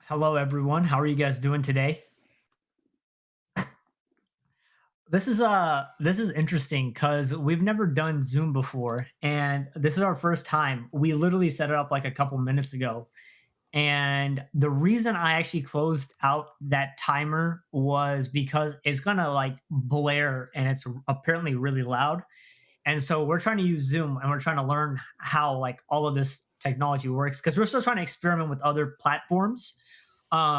Hello, everyone. How are you guys doing today? This is interesting because we've never done Zoom before, and this is our first time. We literally set it up like a couple minutes ago, and the reason I actually closed out that timer was because it's gonna like blare, and it's apparently really loud. And so we're trying to use Zoom, and we're trying to learn how like all of this technology works because we're still trying to experiment with other platforms.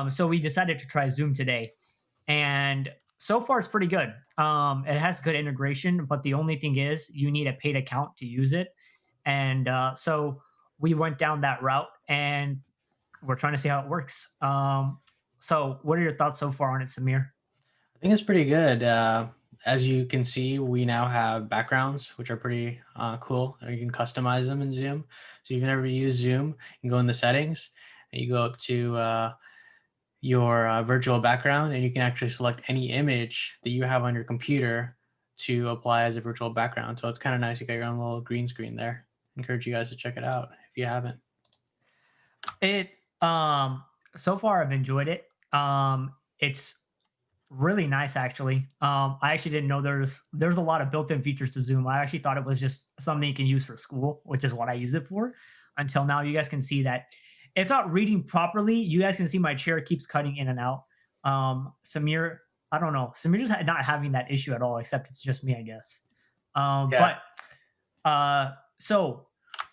So we decided to try Zoom today, and so far it's pretty good. It has good integration, but the only thing is you need a paid account to use it, and so we went down that route, and we're trying to see how it works. So what are your thoughts so far on it, Samir? I think it's pretty good. As you can see, we now have backgrounds, which are pretty cool. You can customize them in Zoom. So if you've never used Zoom, you can go in the settings and you go up to your virtual background and you can actually select any image that you have on your computer to apply as a virtual background. So it's kind of nice. You got your own little green screen there. Encourage you guys to check it out if you haven't. It so far I've enjoyed it. It's really nice actually. I actually didn't know there's a lot of built-in features to Zoom. I actually thought it was just something you can use for school, which is what I use it for. Until now, you guys can see that it's not reading properly. You guys can see my chair keeps cutting in and out. Samir, I don't know. Samir's not having that issue at all, except it's just me, I guess. Yeah. But so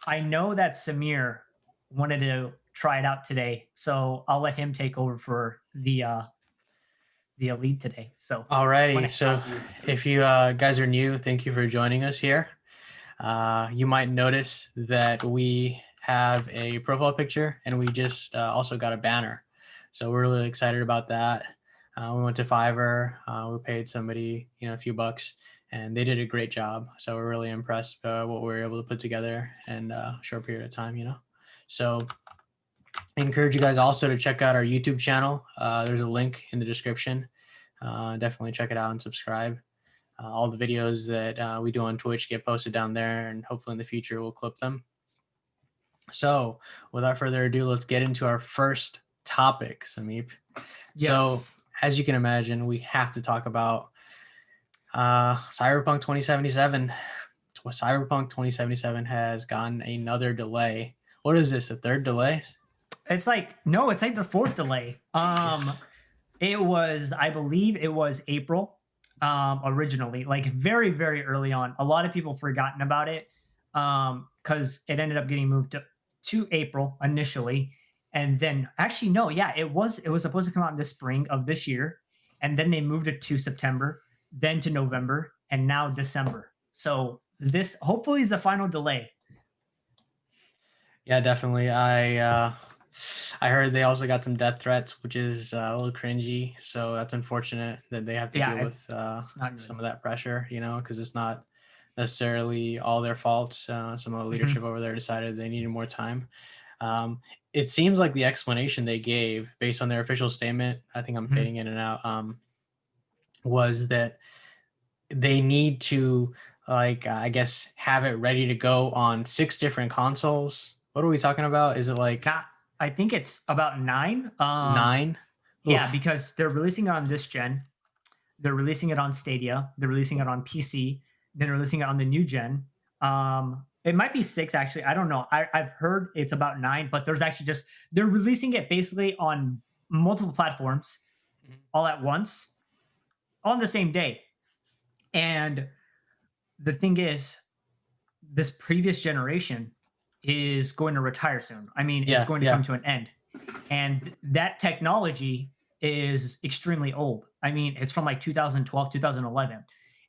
I know that Samir wanted to try it out today, so I'll let him take over for the elite today. So I want Alrighty. to hand So it to you. if you guys are new, thank you for joining us here. You might notice that we have a profile picture and we just also got a banner. So we're really excited about that. We went to Fiverr, we paid somebody, a few bucks and they did a great job. So we're really impressed what we were able to put together in a short period of time. So I encourage you guys also to check out our YouTube channel. There's a link in the description. Definitely check it out and subscribe. All the videos that we do on Twitch get posted down there, and hopefully in the future we'll clip them. So without further ado, let's get into our first topic, Samip. So Yes. as you can imagine, we have to talk about Cyberpunk 2077. Cyberpunk 2077 has gotten another delay. What is this, a third delay? It's like no, it's like the fourth delay. Jeez. It was, I believe, it was April, originally, like very, very early on. A lot of people forgotten about it, because it ended up getting moved to April initially, and then actually no, yeah, it was supposed to come out in the spring of this year, and then they moved it to September, then to November, and now December. So this hopefully is the final delay. Yeah, definitely. I heard they also got some death threats, which is a little cringy. So that's unfortunate that they have to Yeah, deal with it's not some good. of that pressure, because it's not necessarily all their fault. Some of the leadership Mhm. over there decided they needed more time. Um, it seems like the explanation they gave, based on their official statement, I think I'm Mhm. fading in and out, was that they need to, like, I guess, have it ready to go on 6 different consoles. What are we talking about? Is it like Not, I think it's about 9. 9? Yeah, Oof. because they're releasing it on this gen, they're releasing it on Stadia, they're releasing it on PC, then they're releasing it on the new gen. It might be 6 actually. I don't know. I've heard it's about 9, but there's actually just they're releasing it basically on multiple platforms Mhm. all at once on the same day. And the thing is, this previous generation is going to retire soon. I mean, it's Yeah, going to come yeah. to an end. And that technology is extremely old. I mean, it's from like 2012, 2011.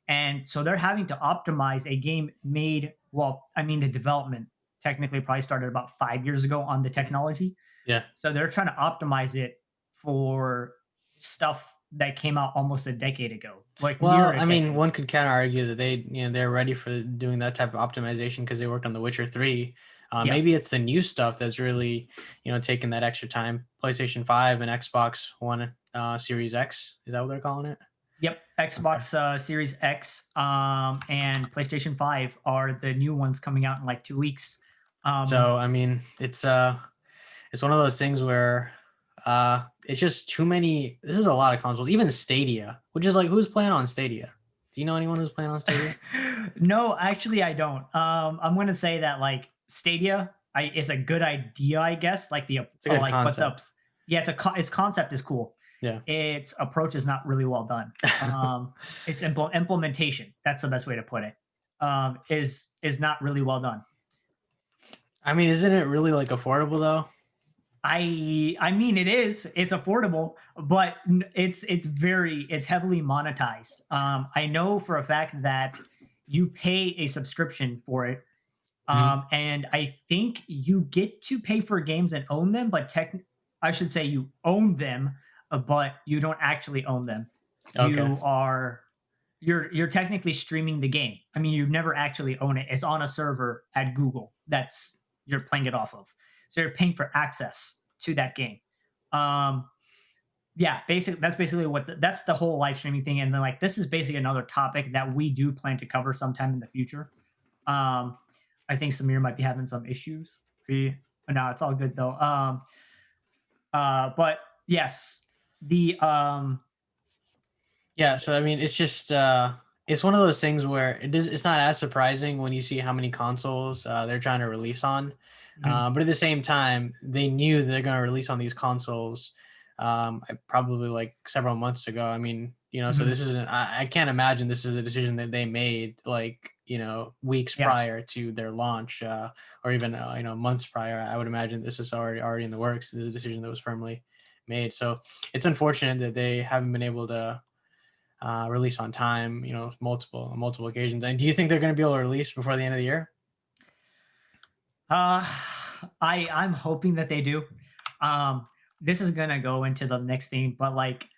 And so they're having to optimize a game made, well, I mean, the development technically probably started about 5 years ago on the Mhm. technology. Yeah. So they're trying to optimize it for stuff that came out almost a decade ago, like near Well, a I mean, decade one ago. could kind of argue that they're ready for doing that type of optimization because they worked on The Witcher 3. Yeah. Maybe it's the new stuff that's really, taking that extra time. PlayStation 5 and Xbox One Series X, is that what they're calling it? Yep. Okay. Xbox Series X, and PlayStation 5 are the new ones coming out in like 2 weeks. Um, So, I mean, it's one of those things where It's just too many. This is a lot of consoles. Even Stadia, which is like, who's playing on Stadia? Do you know anyone who's playing on Stadia? No, actually, I don't. I'm gonna say that like Stadia is a good idea, I guess. Like It's a good like, but the concept. yeah, its concept is cool. Yeah. Its approach is not really well done. Its implementation, that's the best way to put it, is not really well done. I mean, isn't it really like affordable though? I mean it is. It's affordable, but it's heavily monetized. I know for a fact that you pay a subscription for it. Mhm. And I think you get to pay for games and own them, but I should say you own them, but you don't actually own them. Okay. You are you're technically streaming the game. I mean, you never actually own it. It's on a server at Google that's you're playing it off of. So you're paying for access to that game. Um, yeah, that's basically that's the whole live streaming thing. And then like this is basically another topic that we do plan to cover sometime in the future. Um, I think Samir might be having some issues. No, it's all good though. But yes, the Yeah, so I mean, it's just it's one of those things where it's not as surprising when you see how many consoles they're trying to release on, mhm, but at the same time, they knew they're going to release on these consoles probably like several months ago. I mean, so mhm, this isn't. I can't imagine this is a decision that they made like weeks yeah. prior to their launch, or even months prior. I would imagine this is already in the works. The decision that was firmly made. So it's unfortunate that they haven't been able to release on time, multiple occasions. And do you think they're going to be able to release before the end of the year? Uh, I'm hoping that they do. Um, this is gonna go into the next thing, but like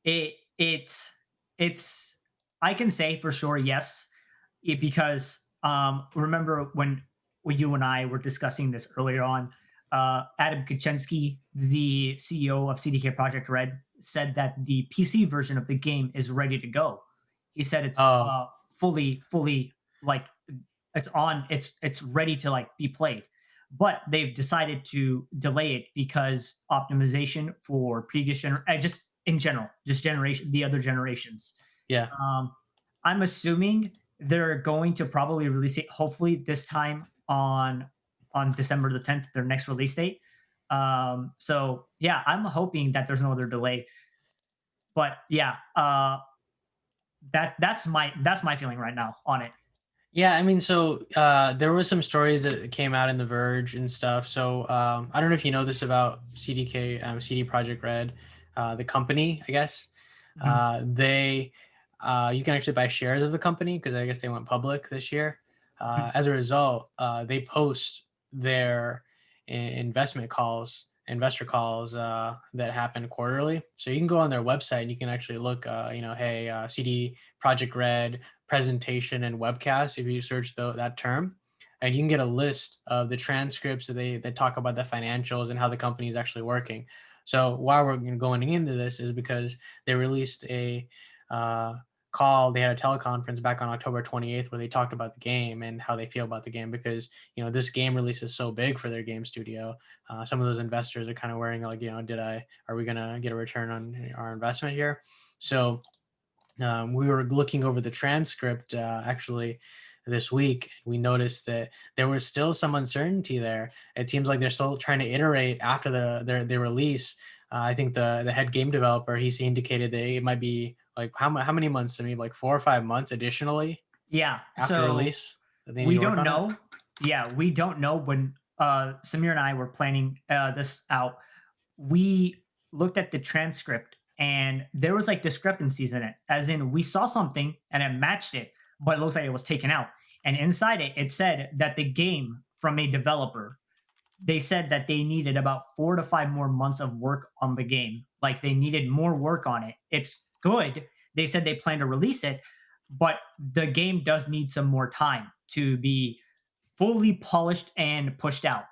it's it's I can say for sure yes, because remember when you and I were discussing this earlier on, Adam Kuczynski, the CEO of CDK Project Red, said that the PC version of the game is ready to go. He said it's Oh, fully like it's ready to like be played, but they've decided to delay it because optimization for just in general, just generation the other generations. yeah. um I'm assuming they're going to probably release it hopefully this time on December the 10th, their next release date. So yeah, I'm hoping that there's no other delay, but yeah, that's my feeling right now on it. Yeah, I mean, so there was some stories that came out in The Verge and stuff. So I don't know if you know this about CDK, CD Project Red, the company, I guess. Mhm. They You can actually buy shares of the company because I guess they went public this year. Mhm. As a result, they post their investor calls that happen quarterly. So you can go on their website and you can actually look, hey, CD Project Red presentation and webcast if you search that term, and you can get a list of the transcripts that talk about the financials and how the company is actually working. So why we're going into this is because they released a uh, call. They had a teleconference back on October 28th where they talked about the game and how they feel about the game, because this game release is so big for their game studio. Some of those investors are kind of worrying like, are we gonna get a return on our investment here? So we were looking over the transcript actually this week. We noticed that there was still some uncertainty there. It seems like they're still trying to iterate after their release. I think the head game developer, he indicated that it might be like how many months to me, like 4 or 5 months additionally Yeah, after so release that they need we to work don't on it. know. Yeah, we don't know when Samir and I were planning this out. We looked at the transcript and there was like discrepancies in it. As in, we saw something and it matched it, but it looks like it was taken out. And inside it, it said that the game from a developer, they said that they needed about 4 to 5 more months of work on the game. Like they needed more work on it. It's good. They said they plan to release it, but the game does need some more time to be fully polished and pushed out,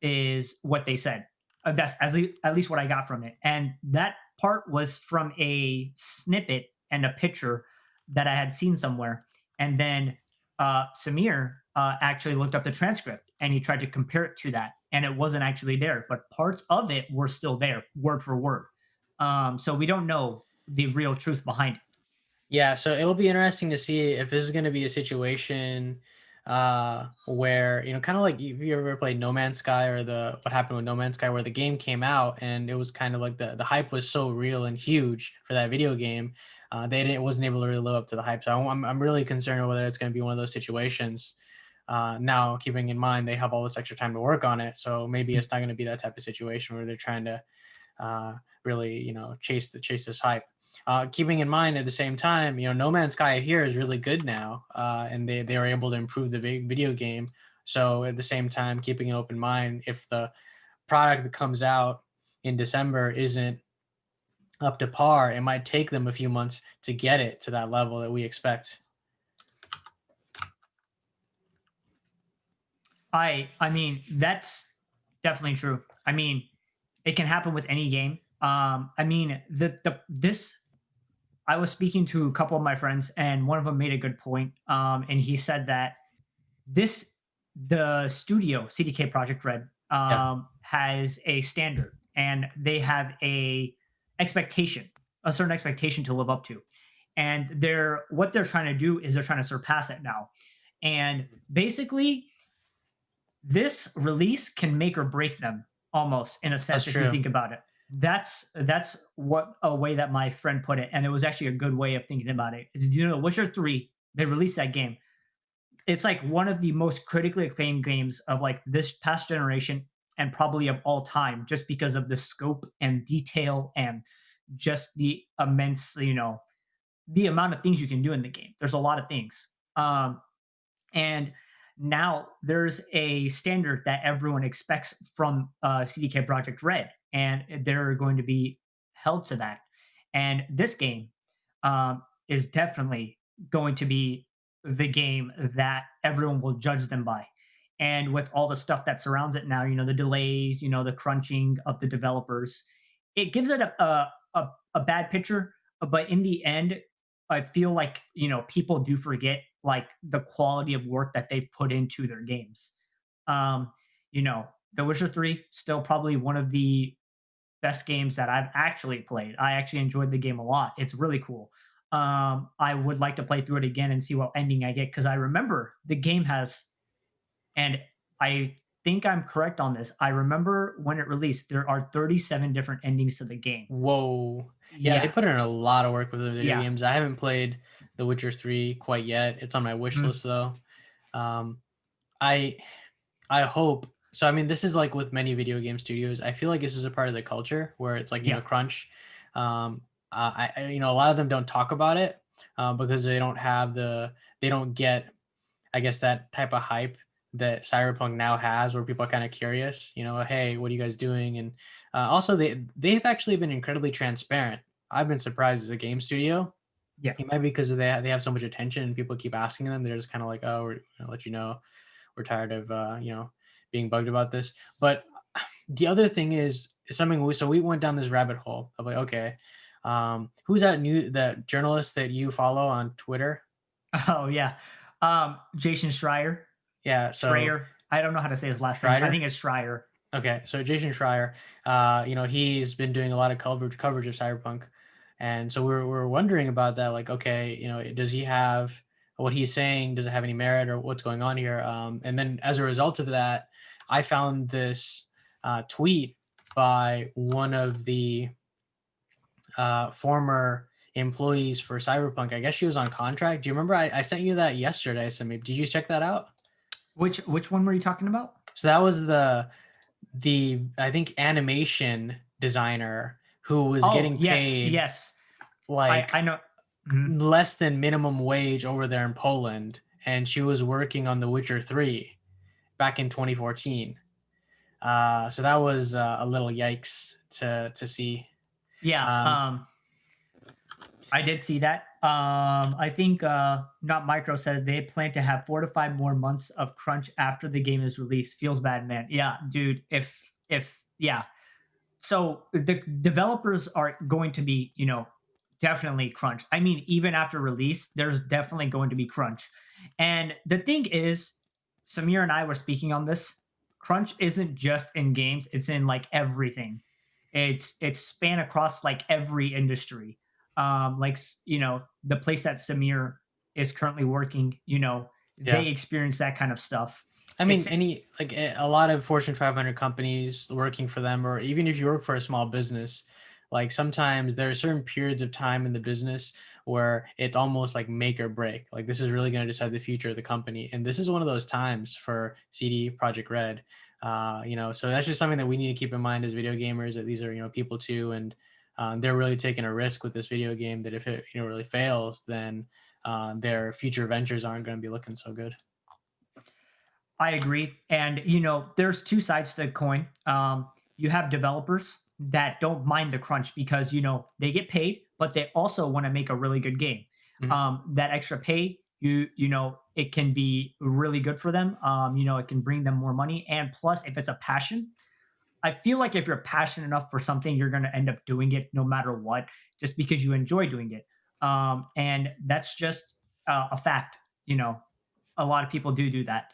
is what they said. That's at least what I got from it. And that part was from a snippet and a picture that I had seen somewhere. And then Samir actually looked up the transcript and he tried to compare it to that. and it wasn't actually there, but parts of it were still there, word for word. So we don't know the real truth behind it. Yeah, so it'll be interesting to see if this is going to be a situation where, kind of like you ever played No Man's Sky, or the what happened with No Man's Sky, where the game came out and it was kind of like the hype was so real and huge for that video game. They didn't wasn't able to really live up to the hype. So I'm really concerned whether it's going to be one of those situations. Now, keeping in mind they have all this extra time to work on it, so maybe it's not going to be that type of situation where they're trying to uh, really, chase this hype. Keeping in mind at the same time, No Man's Sky here is really good now, and they were able to improve the video game. So at the same time, keeping an open mind, if the product that comes out in December isn't up to par, it might take them a few months to get it to that level that we expect. I mean, that's definitely true. I mean, it can happen with any game. I mean, the this I was speaking to a couple of my friends, and one of them made a good point. And he said that this the studio CDK Project Red Yeah, has a standard, and they have expectation, a certain expectation to live up to, and what they're trying to do is they're trying to surpass it now. And basically, this release can make or break them almost in a that's sense if you true. think about it. That's what a way that my friend put it, and it was actually a good way of thinking about it. Is, Witcher 3, they released that game. It's like one of the most critically acclaimed games of like this past generation and probably of all time, just because of the scope and detail and just the immense, the amount of things you can do in the game. There's a lot of things. And now there's a standard that everyone expects from CDK Project Red, and they're going to be held to that. And this game is definitely going to be the game that everyone will judge them by. And with all the stuff that surrounds it now, the delays, the crunching of the developers, it gives it a bad picture. But in the end, I feel like people do forget like the quality of work that they've put into their games. Um, The Witcher 3 still probably one of the best games that I've actually played. I actually enjoyed the game a lot. It's really cool. I would like to play through it again and see what ending I get because I remember the game has, and I think I'm correct on this. I remember when it released, there are 37 different endings to the game. Whoa. Yeah, they Yeah, put in a lot of work with the video yeah, games. I haven't played The Witcher 3 quite yet. It's on my wish mm, list though. Um, I I hope so. I mean, this is like with many video game studios. I feel like this is a part of the culture where it's like, yeah. crunch. A lot of them don't talk about it because they don't get, I guess, that type of hype that Cyberpunk now has, where people are kind of curious, hey, what are you guys doing? And also, they've actually been incredibly transparent. I've been surprised as a game studio. Yeah. It might be because they have so much attention and people keep asking them. They're just kind of like, oh, we're gonna let you know we're tired of being bugged about this. But the other thing is something we went down this rabbit hole of like, okay, who's that journalist that you follow on Twitter? Oh yeah. Jason Schreier. Yeah, so Schreier. I don't know how to say his last name. I Strider. think it's Schreier. Okay, so Jason Schreier, he's been doing a lot of coverage of Cyberpunk, and so we're wondering about that. Like, okay, does he have what he's saying? Does it have any merit, or what's going on here? And then as a result of that, I found this tweet by one of the former employees for Cyberpunk. I guess she was on contract. Do you remember? I sent you that yesterday. So maybe did you check that out? Which one were you talking about? So that was the I think animation designer who was Oh getting yes, paid yes. I like know. Mhm. less than minimum wage over there in Poland, and she was working on The Witcher 3 back in 2014. So that was a little yikes to see. Yeah. Um, I did see that. I think not Micro said they plan to have 4 to 5 more months of crunch after the game is released. Feels bad, man. Yeah, dude. If yeah, so the developers are going to be, definitely crunch. I mean, even after release, there's definitely going to be crunch. And the thing is, Samir and I were speaking on this crunch isn't just in games, it's in like everything. It's span across like every industry. Like the place that Samir is currently working, Yeah. they experience that kind of stuff. I mean, It's any like a lot of Fortune 500 companies working for them, or even if you work for a small business, like sometimes there are certain periods of time in the business where it's almost like make or break. Like this is really going to decide the future of the company, and this is one of those times for CD Project Red. So that's just something that we need to keep in mind as video gamers. That these are people too, and they're really taking a risk with this video game. That if it really fails, then their future ventures aren't going to be looking so good. I agree. And, there's two sides to the coin. You have developers that don't mind the crunch because, they get paid, but they also want to make a really good game. Mhm. That extra pay, it can be really good for them. It can bring them more money. And plus, if it's a passion, I feel like if you're passionate enough for something, you're going to end up doing it no matter what, just because you enjoy doing it. And that's just a fact. A lot of people do that.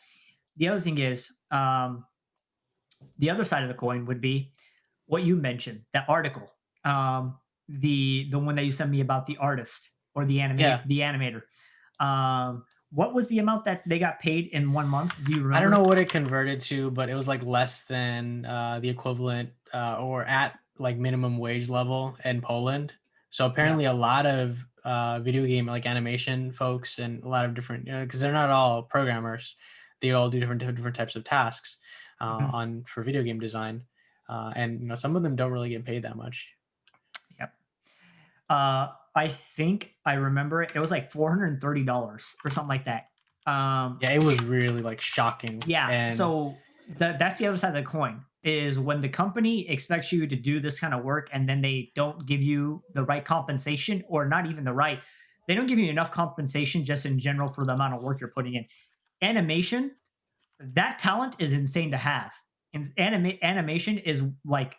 The other thing is, the other side of the coin would be what you mentioned, that article, the one that you sent me about the artist or Yeah. the animator. What was the amount that they got paid in 1 month? Do you I don't know remember? what it converted to, but it was like less than the equivalent or at like minimum wage level in Poland. So Yeah. apparently, a lot of video game like animation folks and a lot of different, because they're not all programmers, they all do different types of tasks Mhm. on for video game design, and some of them don't really get paid that much. Yep. I think I remember it. It was like $430 or something like that. Um, Yeah, it was really like shocking, Yeah. and So that's the other side of the coin is when the company expects you to do this kind of work and then they don't give you the right compensation or not even the right, they don't give you enough compensation just in general for the amount of work you're putting in. Animation, that talent is insane to have. And animation is like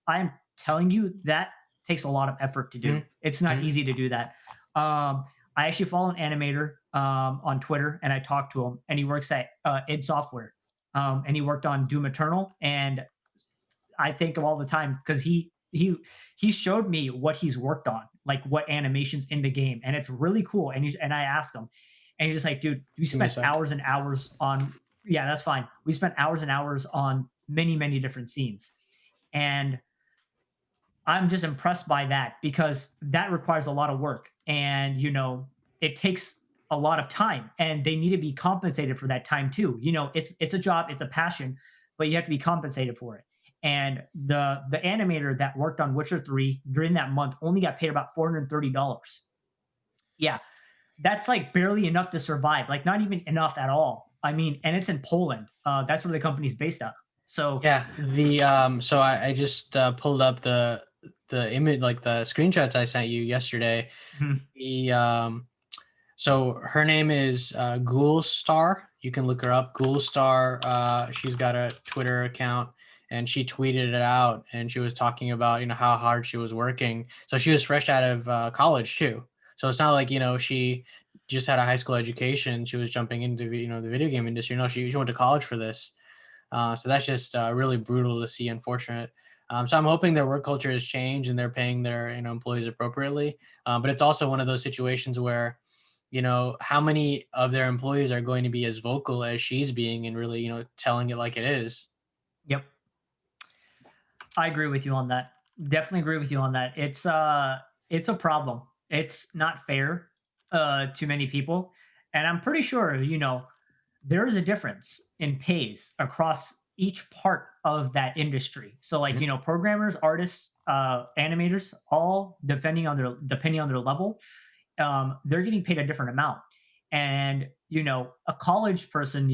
I'm telling you that takes a lot of effort to do. Mhm, It's not mhm. easy to do that. I actually follow an animator on Twitter, and I talked to him, and he works at id Software, and he worked on Doom Eternal, and I think of all the time because he showed me what he's worked on, like what animations in the game, and it's really cool. And I asked him, and he's just like, dude, we Give me a spent sec. hours and hours on. Yeah, that's fine. We spent hours and hours on many different scenes, and I'm just impressed by that because that requires a lot of work, and it takes a lot of time, and they need to be compensated for that time too. It's a job, it's a passion, but you have to be compensated for it. And the animator that worked on Witcher 3 during that month only got paid about $430. Yeah, that's like barely enough to survive, like not even enough at all. I mean, and it's in Poland. That's where the company's based out of. So, Yeah, so I just pulled up the image, like the screenshots I sent you yesterday. mhm, The So her name is Ghoul Star. You can look her up. Ghoul Star. She's got a Twitter account, and she tweeted it out, and she was talking about how hard she was working. So she was fresh out of college too. So it's not like she just had a high school education. She was jumping into the video game industry. No, she went to college for this. So that's just really brutal to see. Unfortunate. So I'm hoping their work culture has changed and they're paying their employees appropriately. But it's also one of those situations where how many of their employees are going to be as vocal as she's being and really telling it like it is. yep. I agree with you on that. Definitely agree with you on that. It's a problem. It's not fair to many people. And I'm pretty sure, there is a difference in pays across each part of that industry. So like, Mhm. programmers, artists, animators, all depending on their level, they're getting paid a different amount. And a college person,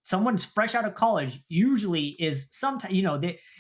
someone's fresh out of college usually is sometimes,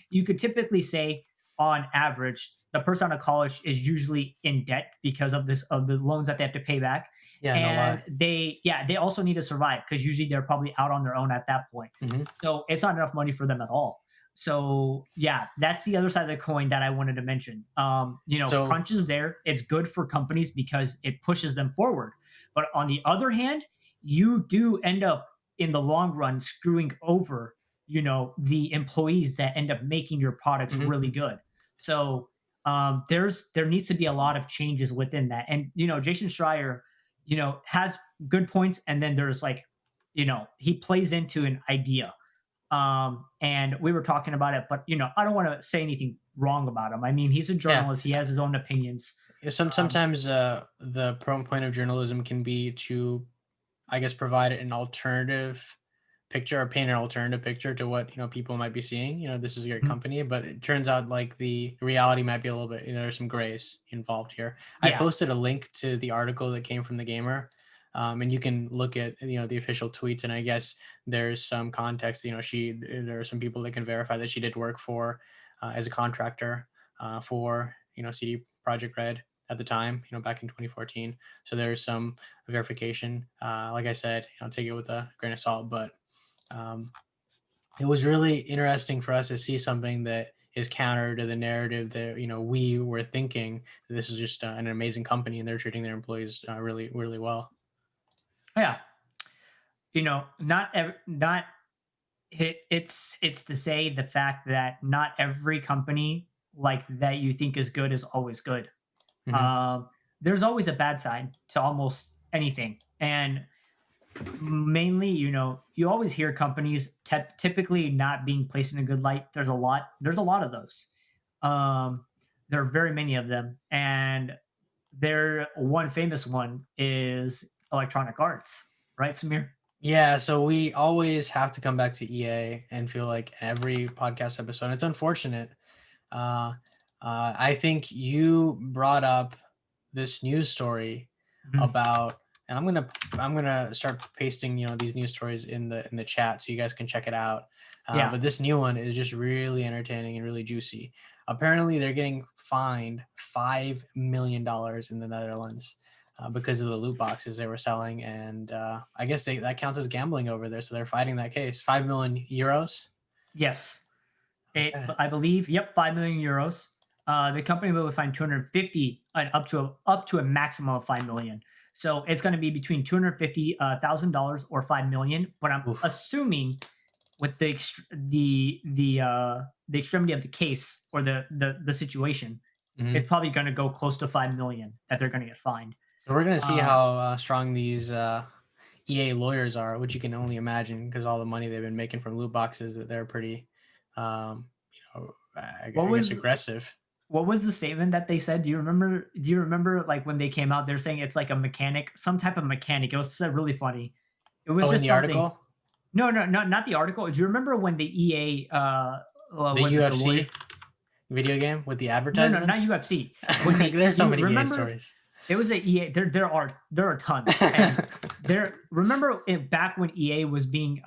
you could typically say on average the person out of college is usually in debt because of the loans that they have to pay back, Yeah, no and lie. they also need to survive because usually they're probably out on their own at that point. Hmm. So it's not enough money for them at all. So yeah, that's the other side of the coin that I wanted to mention. So Crunch is there. It's good for companies because it pushes them forward. But on the other hand, you do end up in the long run screwing over the employees that end up making your products Hmm. really good. So there needs to be a lot of changes within that. And Jason Schreier, has good points, and then there's like, he plays into an idea. And we were talking about it, but I don't want to say anything wrong about him. I mean, he's a Yeah. journalist, he has his own opinions. Yeah, um, sometimes the point of journalism can be to, I guess, provide an alternative picture or paint an alternative picture to what people might be seeing. This is your mhm. company, but it turns out like the reality might be a little bit. There's some grays involved here. I Yeah, posted a link to the article that came from the gamer, and you can look at the official tweets. And I guess there's some context. There are some people that can verify that she did work for as a contractor for CD Project Red at the time. Back in 2014. So there's some verification. Like I said, take it with a grain of salt, but um, it was really interesting for us to see something that is counter to the narrative that we were thinking this is just an amazing company and they're treating their employees really really well. yeah. Not it's to say the fact that not every company like that you think is good is always good. Hmm. um, there's always a bad side to almost anything. And mainly, you always hear companies typically not being placed in a good light. There's a lot of those. um, there are very many of them, and one famous one is Electronic Arts, right, Samir? Yeah, so we always have to come back to EA and feel like every podcast episode. It's unfortunate. Uh, I think you brought up this news story Mhm. about, and I'm gonna start pasting these news stories in the chat so you guys can check it out. Yeah. But this new one is just really entertaining and really juicy. Apparently, they're getting fined $5 million in the Netherlands. Because of the loot boxes they were selling, and I guess that counts as gambling over there, so they're fighting that case. 5 million euros. Yes. Okay. I believe, yep, 5 million euros. The company will find 250 and up to a maximum of 5 million. So it's going to be between $250,000 or 5 million. But I'm Oof. assuming with the extremity of the case, or the situation, Mhm. it's probably going to go close to 5 million that they're going to get fined. So we're gonna see Um, how strong these EA lawyers are, which you can only imagine because all the money they've been making from loot boxes. That they're pretty, what I guess, was aggressive. what was the statement that they said? Do you remember like when they came out? They're saying it's like a mechanic, some type of mechanic. It was said really funny. It was Oh, in just the something. article, No, no, not the article. Do you remember when the EA the was it the lawyer? UFC video game with the No, no, not advertisements. UFC. When the There's so you many EA remember stories. it was a EA. There are tons. And remember it back when EA was being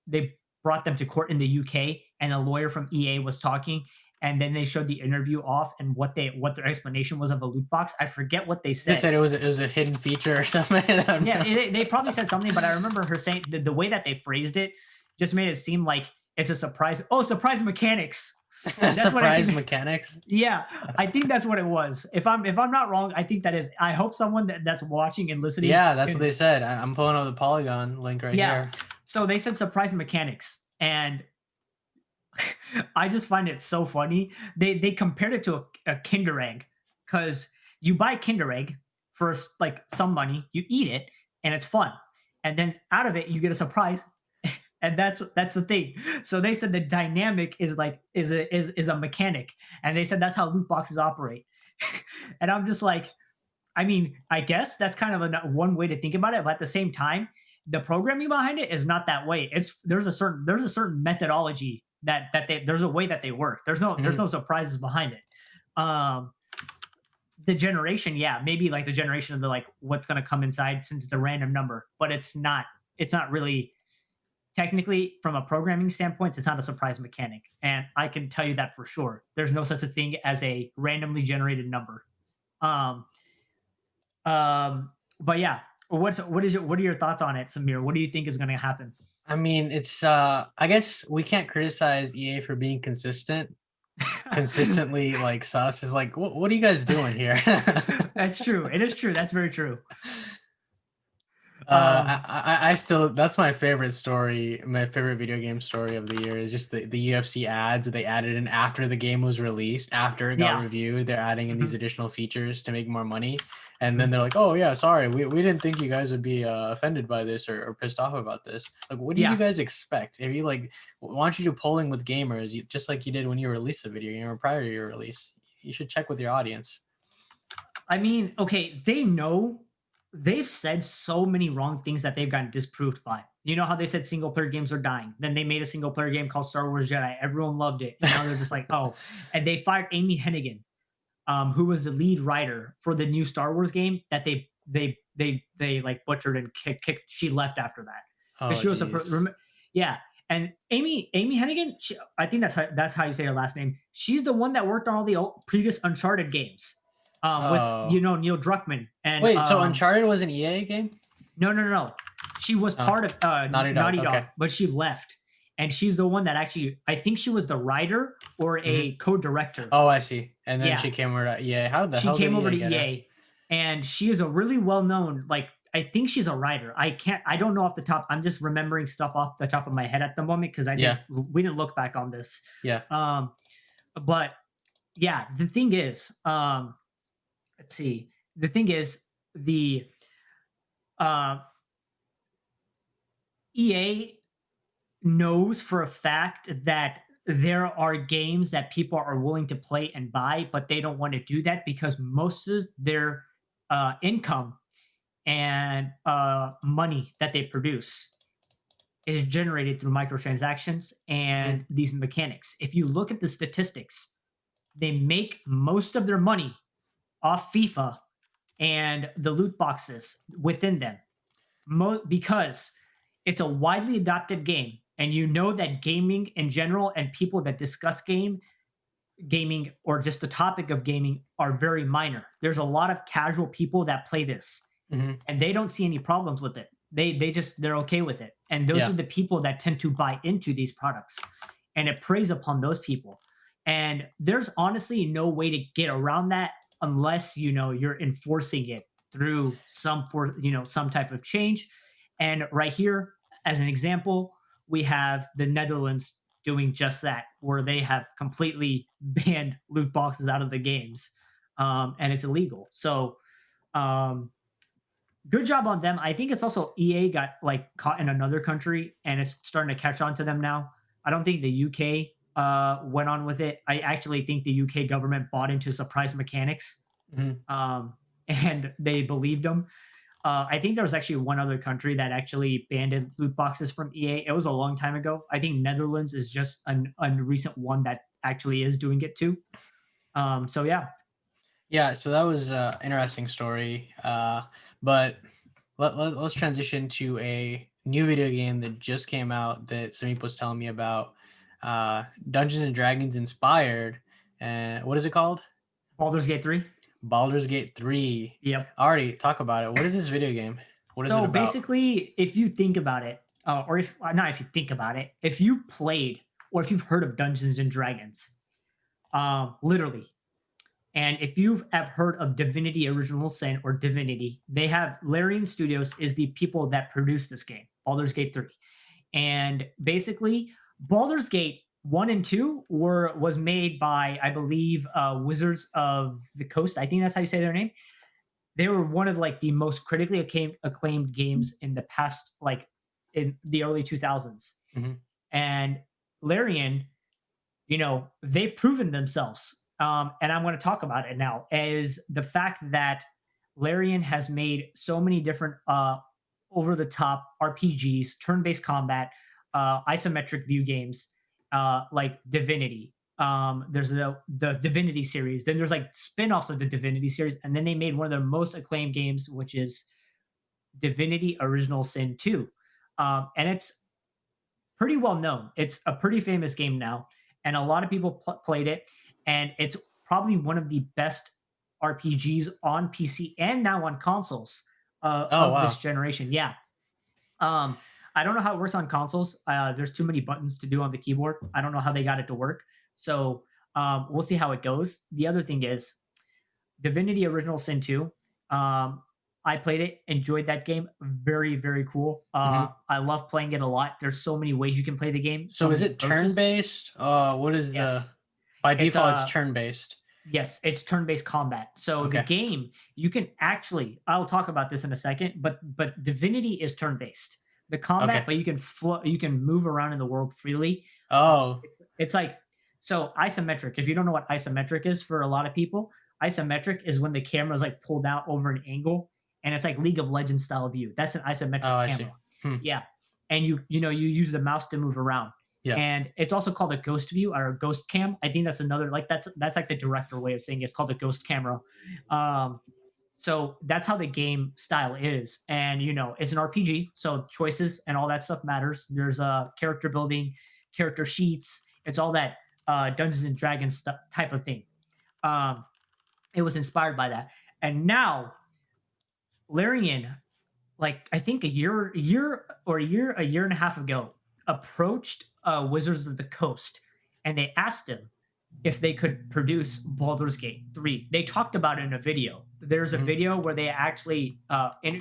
they brought them to court in the UK, and a lawyer from EA was talking, and then they showed the interview off, and what their explanation was of a loot box. I forget what they They said. said it was a hidden feature or something. I don't Yeah, know. they probably said something, but I remember her saying the way that they phrased it just made it seem like it's a surprise. Oh, surprise mechanics. That's what I Surprise think. mechanics. Yeah, I think that's what it was. If I'm not wrong, I think that is. I hope someone that's watching and listening Yeah, that's what can. they said. I'm pulling up the Polygon link right Yeah. here. So they said surprise mechanics, and I just find it so funny. They compared it to a Kinder egg, because you buy Kinder egg for like some money, you eat it, and it's fun, and then out of it you get a surprise, and that's the thing. So they said the dynamic is like is a mechanic, and they said that's how loot boxes operate. And I'm just like, I mean, I guess that's kind of one way to think about it, but at the same time, the programming behind it is not that way. There's a certain methodology there's a way that they work. There's Mhm. no surprises behind it. Um, the generation, yeah, maybe like the generation of the like what's going to come inside, since it's a random number, but it's not really technically from a programming standpoint. It's not a surprise mechanic, and I can tell you that for sure. There's no such a thing as a randomly generated number. Um, but yeah, what are your thoughts on it, Samir? What do you think is going to happen? I mean, it's I guess we can't criticize EA for being consistently like sus. Is like, what are you guys doing here? That's true. It is true. That's very true. Um, I still, that's my favorite story. My favorite video game story of the year is just the UFC ads that they added in after the game was released, after it got yeah. reviewed. They're adding in these Mhm, additional features to make more money, and then mhm. they're like, "Oh yeah, sorry, we didn't think you guys would be offended by this or pissed off about this." Like, what do you Yeah. guys expect? If you like, why don't you do polling with gamers, just like you did when you released the video game or prior to your release? You should check with your audience. I mean, okay, they know they've said so many wrong things that they've gotten disproved by. You know how they said single player games are dying. Then they made a single player game called Star Wars Jedi. Everyone loved it. And now they're just like, oh. And they fired Amy Hennigan, who was the lead writer for the new Star Wars game that they like butchered and kicked. She left after that because Oh she was geez. yeah. And Amy Hennigan, I think that's how you say her last name. She's the one that worked on all the previous Uncharted games, with Oh. Neil Druckmann and Wait, so Uncharted was an EA game? no. She was Oh, part of Naughty Dog. Naughty Okay. Dog, but she left, and she's the one that actually I think she was the writer or Hmm. a co-director. Oh, I see. And then Yeah, she came over to EA. How the she hell did came over EA to get her? EA, and she is a really well known, like, I think she's a writer. I don't know off the top. I'm just remembering stuff off the top of my head at the moment because Yeah, we didn't look back on this. yeah. Um, but yeah, the thing is, let's see. The thing is, the uh, EA knows for a fact that there are games that people are willing to play and buy, but they don't want to do that because most of their income and money that they produce is generated through microtransactions Mhm, and these mechanics. If you look at the statistics, they make most of their money off FIFA and the loot boxes within them because it's a widely adopted game. And you know that gaming in general and people that discuss gaming or just the topic of gaming are very minor. There's a lot of casual people that play this mhm. and they don't see any problems with it. They're okay with it. And those Yeah, are the people that tend to buy into these products. And it preys upon those people. And there's honestly no way to get around that unless you're enforcing it through some type of change. And right here, as an example, we have the Netherlands doing just that, where they have completely banned loot boxes out of the games, and it's illegal. So um, good job on them. I think it's also EA got like caught in another country and it's starting to catch on to them now. I don't think the UK went on with it. I actually think the UK government bought into surprise mechanics, mhm. um, and they believed them. I think there was actually one other country that actually banned loot boxes from EA. It was a long time ago. I think Netherlands is just a recent one that actually is doing it too. So yeah. Yeah, so that was an interesting story. But let's transition to a new video game that just came out that Sameep was telling me about. Dungeons and Dragons inspired. And what is it called? Baldur's Gate 3. Baldur's Gate 3. Yep. Already talk about it. What is this video game? What is it So about? basically, if you think about it, or if not, if you think about it, if you played or if you've heard of Dungeons and Dragons, literally, and if you have heard of Divinity Original Sin or Divinity, they have Larian Studios is the people that produce this game, Baldur's Gate 3. And basically, Baldur's Gate 1 and 2 was made by, I believe, Wizards of the Coast. I think that's how you say their name. They were one of like the most critically acclaimed games in the past, like in the early 2000s. Mhm. And Larian, they've proven themselves. And I'm going to talk about it now, is the fact that Larian has made so many different over the top RPGs, turn based combat, isometric view games, like Divinity. There's the Divinity series. Then there's like spin offs of the Divinity series. And then they made one of their most acclaimed games, which is Divinity Original Sin 2. And it's pretty well known. It's a pretty famous game now, and a lot of people played it. And it's probably one of the best RPGs on PC and now on consoles Oh of this wow. generation. Yeah. Um, I don't know how it works on consoles. There's too many buttons to do on the keyboard. I don't know how they got it to work. So we'll see how it goes. The other thing is Divinity Original Sin 2. I played it, enjoyed that game. Very, very cool. Hmm. I love playing it a lot. There's so many ways you can play the game, so So is many it turn approaches. based? What is the Yes. by It's default? It's turn based. yes, it's turn-based combat. So the Okay. game, you can actually, I'll talk about this in a second, but Divinity is turn-based. The combat, Okay. but you can move around in the world freely. Oh. It's like, so isometric. If you don't know what isometric is for a lot of people, isometric is when the camera is like pulled out over an angle, and it's like League of Legends style view. That's an Oh, isometric I see. camera. Hmm. Yeah, and you use the mouse to move around, Yeah. and it's also called a ghost view or a ghost cam. I think that's another, like, that's like the director way of saying it. It's called a ghost camera. Um, so that's how the game style is, and it's an RPG, so choices and all that stuff matters. There's character building, character sheets. It's all that Dungeons and Dragons type of thing. Um, it was inspired by that, and now Larian, like I think a year and a half ago, approached Wizards of the Coast, and they asked him if they could produce Baldur's Gate 3. They talked about it in a video. There's a Hmm. video where they actually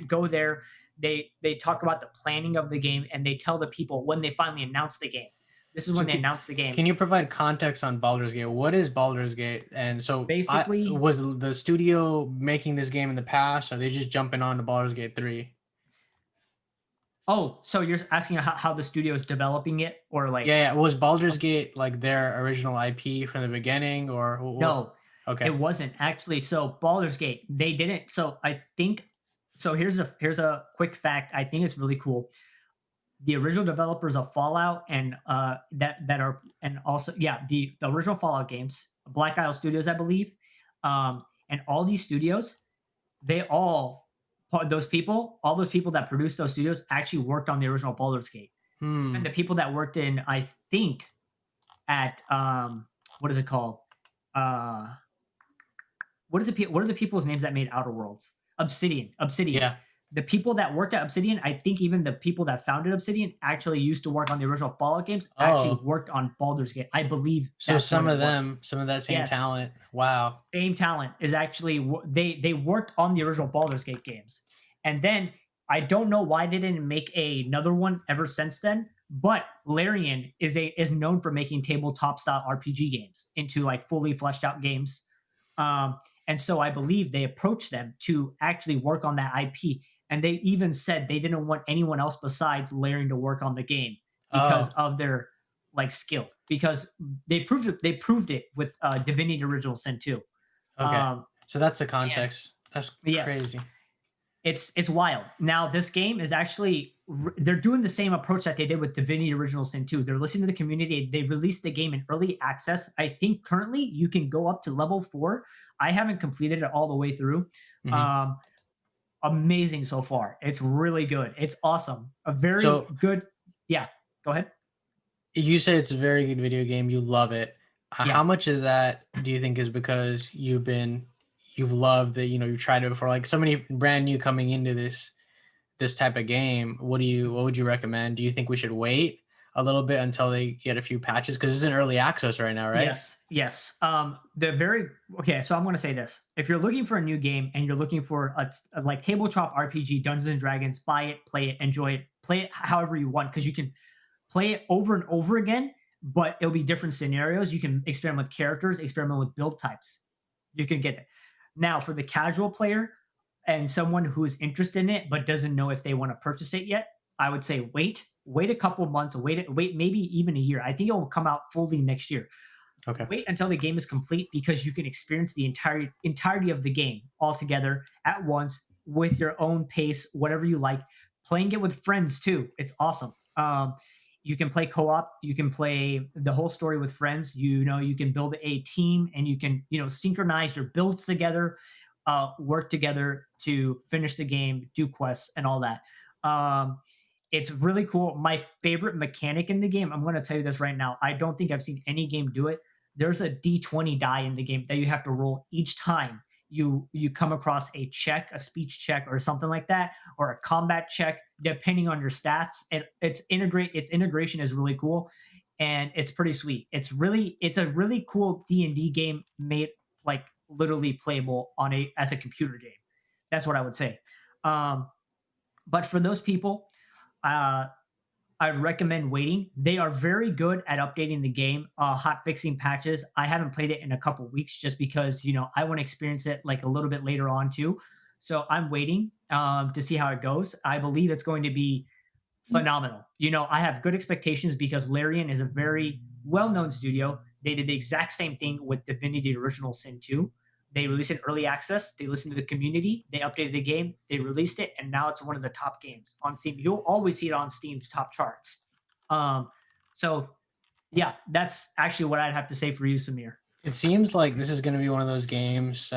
go there. They talk about the planning of the game, and they tell the people when they finally announce the game. This is So when they announce the game. can you provide context on Baldur's Gate? What is Baldur's Gate? And so I Basically, was the studio making this game in the past, or are they just jumping on to Baldur's Gate 3? oh, so you're asking how the studio is developing it, or like, Yeah, yeah. Was Baldur's Gate like their original IP from the beginning, or what? no, it Okay. wasn't actually. So Baldur's Gate, they didn't. So I think, so here's a quick fact. I think it's really cool. The original developers of Fallout and that are, and also, yeah, the original Fallout games, Black Isle Studios, I believe, and all these studios, they all those people that produced those studios actually worked on the original Baldur's Gate. Even Hmm. the people that worked in, I think, at what is it called? Uh, what are the people's names that made Outer Worlds? Obsidian. Yeah. The people that worked at Obsidian, I think even the people that founded Obsidian actually used to work on the original Fallout games, actually Oh, worked on Baldur's Gate. I believe so that's what some it of was. them, some of that same Yes, talent. Wow. same talent is actually they worked on the original Baldur's Gate games, and then I don't know why they didn't make another one ever since then. But Larian is known for making tabletop style RPG games into like fully fleshed out games, and so I believe they approached them to actually work on that IP, and they even said they didn't want anyone else besides Larian to work on the game because Oh, of their like skill, because they proved it with Divinity Original Sin 2. okay. um, So that's the and context. That's yes, crazy. it's wild. Now this game is actually they're doing the same approach that they did with Divinity Original Sin 2. They're listening to the community. They released the game in early access. I think currently you can go up to level 4. I haven't completed it all the way through. Hmm. Um, Amazing so far. It's really good. It's awesome. A very So good. Yeah, go ahead. you said it's a very good video game. You love it. Yeah. How much of that do you think is because you've loved that, you've tried it before? Like somebody brand new coming into this type of game, what would you recommend? Do you think we should wait a little bit until they get a few patches? Because it's in early access right now, right? Yes, yes. The very okay. So I'm going to say this: if you're looking for a new game and you're looking for a like tabletop RPG, Dungeons and Dragons, buy it, play it, enjoy it, play it however you want, because you can play it over and over again, but it'll be different scenarios. You can experiment with characters, experiment with build types. You can get it. Now, for the casual player and someone who is interested in it but doesn't know if they want to purchase it yet, I would say wait a couple months, wait maybe even a year. I think it will come out fully next year. Okay. Wait until the game is complete, because you can experience the entirety of the game all together at once with your own pace, whatever you like. Playing it with friends too, it's awesome. You can play co-op, you can play the whole story with friends. You can build a team, and you can synchronize your builds together, work together to finish the game, do quests, and all that. Um, it's really cool. My favorite mechanic in the game, I'm going to tell you this right now. I don't think I've seen any game do it. There's a D20 die in the game that you have to roll each time you come across a check, a speech check, or something like that, or a combat check, depending on your stats. Its integration is really cool, and it's pretty sweet. It's a really cool D&D game made like literally playable on a as a computer game. That's what I would say. Um, but for those people, uh, I recommend waiting. They are very good at updating the game, hot fixing patches. I haven't played it in a couple weeks just because I want to experience it like a little bit later on too. So I'm waiting to see how it goes. I believe it's going to be phenomenal. I have good expectations because Larian is a very well-known studio. They did the exact same thing with Divinity Original Sin 2. They released it early access. They listened to the community. They updated the game. They released it, and now it's one of the top games on Steam. You'll always see it on Steam's top charts. Um, so yeah, that's actually what I'd have to say for you, Samir. It seems like this is going to be one of those games,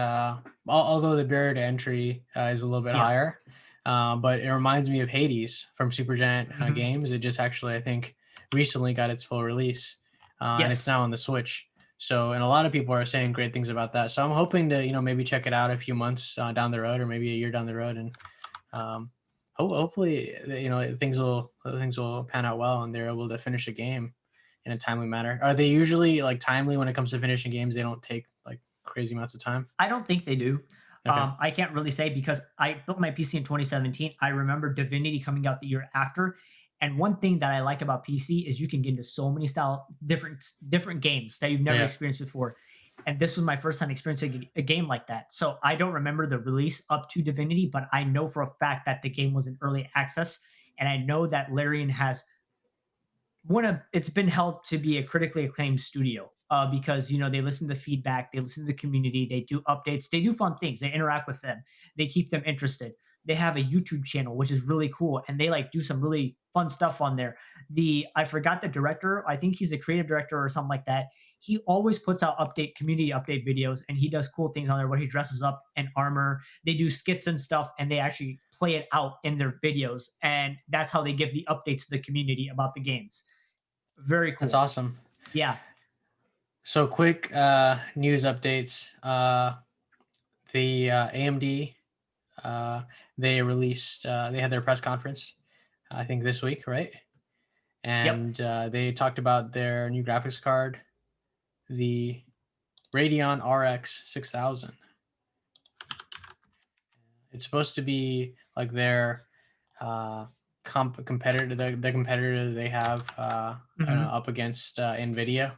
although the barrier to entry is a little bit Yeah. higher, but it reminds me of Hades from Supergiant Mhm. Games. It just actually, I think, recently got its full release, and it's now Yes. on the Switch. So, and a lot of people are saying great things about that. So I'm hoping to, maybe check it out a few months down the road, or maybe a year down the road, and um, hopefully, things will pan out well, and they're able to finish a game in a timely manner. Are they usually like timely when it comes to finishing games? They don't take like crazy amounts of time. I don't think they do. Okay. I can't really say because I built my PC in 2017. I remember Divinity coming out the year after. And one thing that I like about PC is you can get into so many style different games that you've never Yeah. experienced before. And this was my first time experiencing a game like that. So I don't remember the release up to Divinity, but I know for a fact that the game was in early access. And I know that Larian has one of it's been held to be a critically acclaimed studio because they listen to feedback, they listen to the community, they do updates, they do fun things, they interact with them, they keep them interested. They have a YouTube channel which is really cool, and they like do some really fun stuff on there. The I forgot the director, I think he's a creative director or something like that. He always puts out update community update videos, and he does cool things on there where he dresses up in armor. They do skits and stuff, and they actually play it out in their videos, and that's how they give the updates to the community about the games. Very That's cool. awesome. Yeah. So quick news updates. The AMD, uh, they released, they had their press conference, I think this week, right? Yep. And they talked about their new graphics card, the Radeon RX 6000. It's supposed to be like their competitor, the competitor that they have Hmm. up against NVIDIA.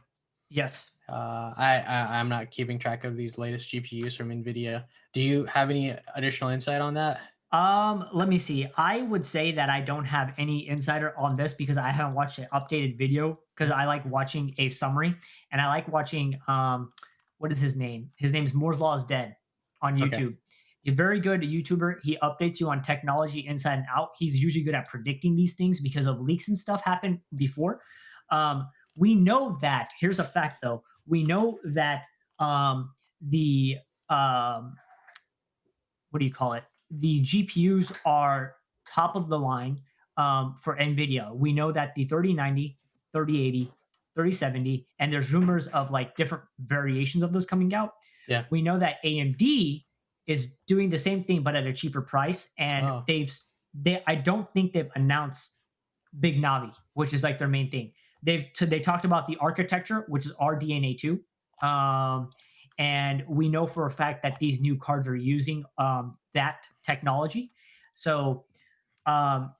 Yes. I'm not keeping track of these latest GPUs from NVIDIA. Do you have any additional insight on that? Let me see. I would say that I don't have any insider on this because I haven't watched an updated video because I like watching a summary and I like watching what is his name? His name's Moore's Law is Dead on Okay. YouTube. He's a very good YouTuber. He updates you on technology inside and out. He's usually good at predicting these things because of leaks and stuff happened before. Um, we know that here's a fact though. We know that the um what do you call it? The GPUs are top of the line for NVIDIA. We know that the 3090, 3080, 3070, and there's rumors of like different variations of those coming out. Yeah. We know that AMD is doing the same thing but at a cheaper price, and Oh, they I don't think they've announced Big Navi, which is like their main thing. They talked about the architecture, which is RDNA 2. Um, and we know for a fact that these new cards are using that technology. So um,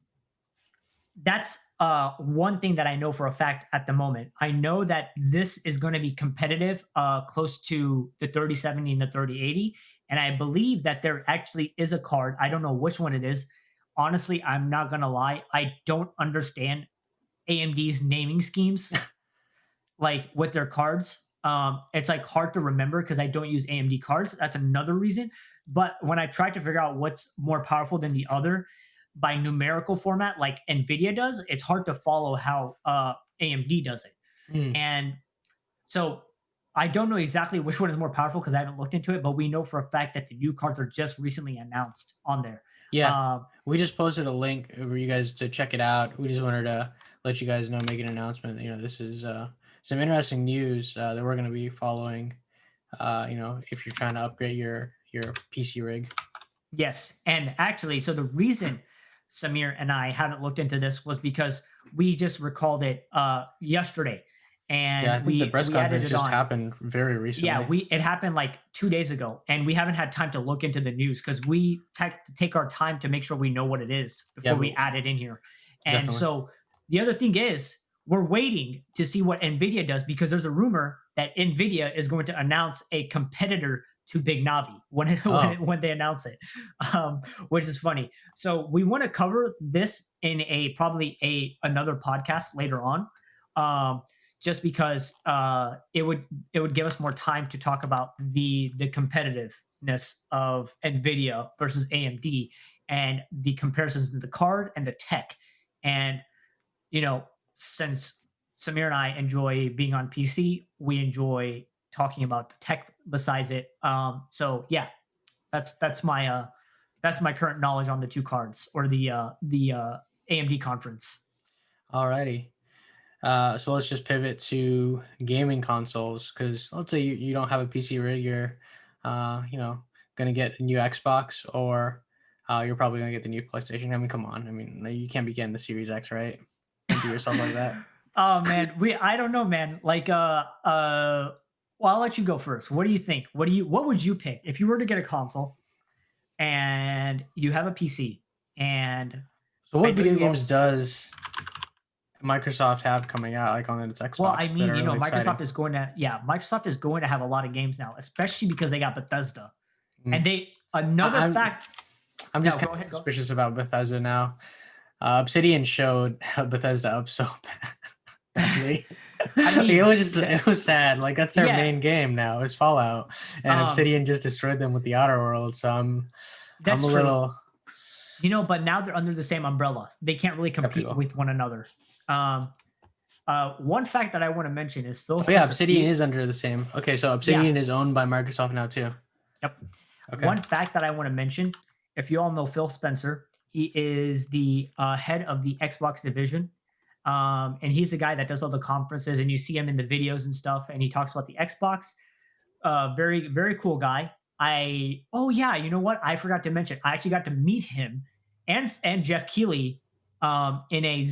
that's one thing that I know for a fact at the moment. I know that this is going to be competitive, close to the 3070 and the 3080. And I believe that there actually is a card. I don't know which one it is. Honestly, I'm not going to lie. I don't understand AMD's naming schemes like with their cards. It's like hard to remember because I don't use AMD cards. That's another reason. But when I try to figure out what's more powerful than the other by numerical format, like NVIDIA does, it's hard to follow how AMD does it. hmm. And so I don't know exactly which one is more powerful because I haven't looked into it, but we know for a fact that the new cards are just recently announced on there. Yeah. Um, We just posted a link for you guys to check it out. We just wanted to let you guys know, make an announcement. This is some interesting news that we're going to be following. If you're trying to upgrade your PC rig. Yes. And actually, so the reason Samir and I haven't looked into this was because we just recalled it yesterday. Yeah, and I think the press we added conference it just on. happened very Yeah, recently. we it happened like 2 days ago, and we haven't had time to look into the news because take our time to make sure we know what it is Yeah, before we but add it in here. And definitely. so the other thing is we're waiting to see what Nvidia does because there's a rumor that Nvidia is going to announce a competitor to Big Navi when Oh, when they announce it, um, which is funny. So we want to cover this in a probably a another podcast later on. Um, just because it would give us more time to talk about the competitiveness of Nvidia versus AMD and the comparisons in the card and the tech. And you know, since Samir and I enjoy being on PC, we enjoy talking about the tech besides it. So yeah, that's my current knowledge on the two cards or the AMD conference. alrighty. So let's just pivot to gaming consoles because let's say you don't have a PC rig, you're, you know, gonna get a new Xbox or you're probably gonna get the new PlayStation. I mean, come on. I mean, you can't be getting the Series X, right? Don't do yourself like that. Oh man, we I don't know, man. Well, I'll let you go first. What do you think? What would you pick if you were to get a console and you have a PC? And So I what know video you games also does Microsoft have coming out like on its well, I Xbox that mean, are you know, really exciting? Microsoft is going to have a lot of games now, especially because they got Bethesda. And Mm. they another I, I'm fact. I'm No, just go kind of ahead, go. suspicious about Bethesda now. Obsidian showed Bethesda up so badly. I Like, mean, it was sad. Like that's their yeah, main game now is Fallout, and um, Obsidian just destroyed them with the Outerworlds. So I'm that's a true. little You know, but now they're under the same umbrella. They can't really compete skeptical. with one another. Um, one fact that I want to mention is Phil Oh yeah, Spencer. Obsidian is under the same. Okay, so Yeah, Obsidian is owned by Microsoft now too. yep. Okay. One fact that I want to mention, if you all know Phil Spencer, he is the head of the Xbox division. And he's the guy that does all the conferences, and you see him in the videos and stuff, and he talks about the Xbox. Very, very cool guy. Oh yeah, you know what? I forgot to mention. I actually got to meet him and Jeff Keighley in a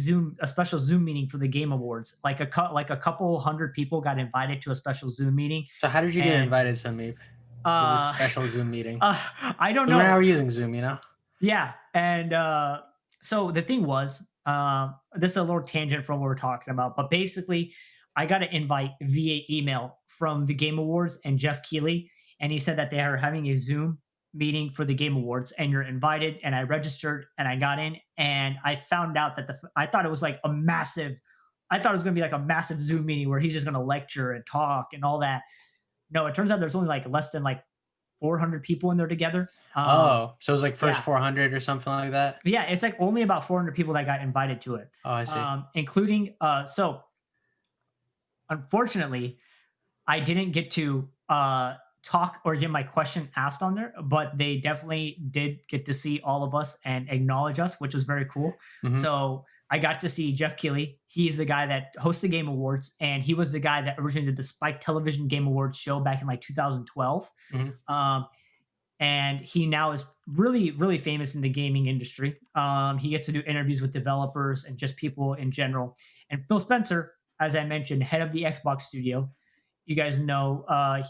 special Zoom meeting for the Game Awards. Like a couple hundred people got invited to a special Zoom meeting, So how did you get and invited, Samip, to this uh, special Zoom meeting? I don't Because we're know. now using Zoom, you know. Yeah, and so the thing was, this is a little tangent from what we're talking about, but basically, I got an invite via email from the Game Awards and Jeff Keighley, and he said that they are having a Zoom meeting for the Game Awards, and you're invited. And I registered, and I got in, and I found out that I thought it was like a massive. I thought it was going to be like a massive Zoom meeting where he's just going to lecture and talk and all that. No, it turns out there's only like less than like 400 people in there together. Oh, so it was like first Yeah, 400 or something like that. yeah, it's like only about 400 people that got invited to it, Oh, I see. including. So unfortunately, I didn't get to talk or get my question asked on there, but they definitely did get to see all of us and acknowledge us, which was very cool. Hmm. So I got to see Jeff Keighley. He's the guy that hosts the Game Awards, and he was the guy that originally did the Spike Television Game Awards show back in like 2012. Hmm. Um, and he now is really really famous in the gaming industry. He gets to do interviews with developers and just people in general. And Phil Spencer, as I mentioned, head of the Xbox studio, you guys know,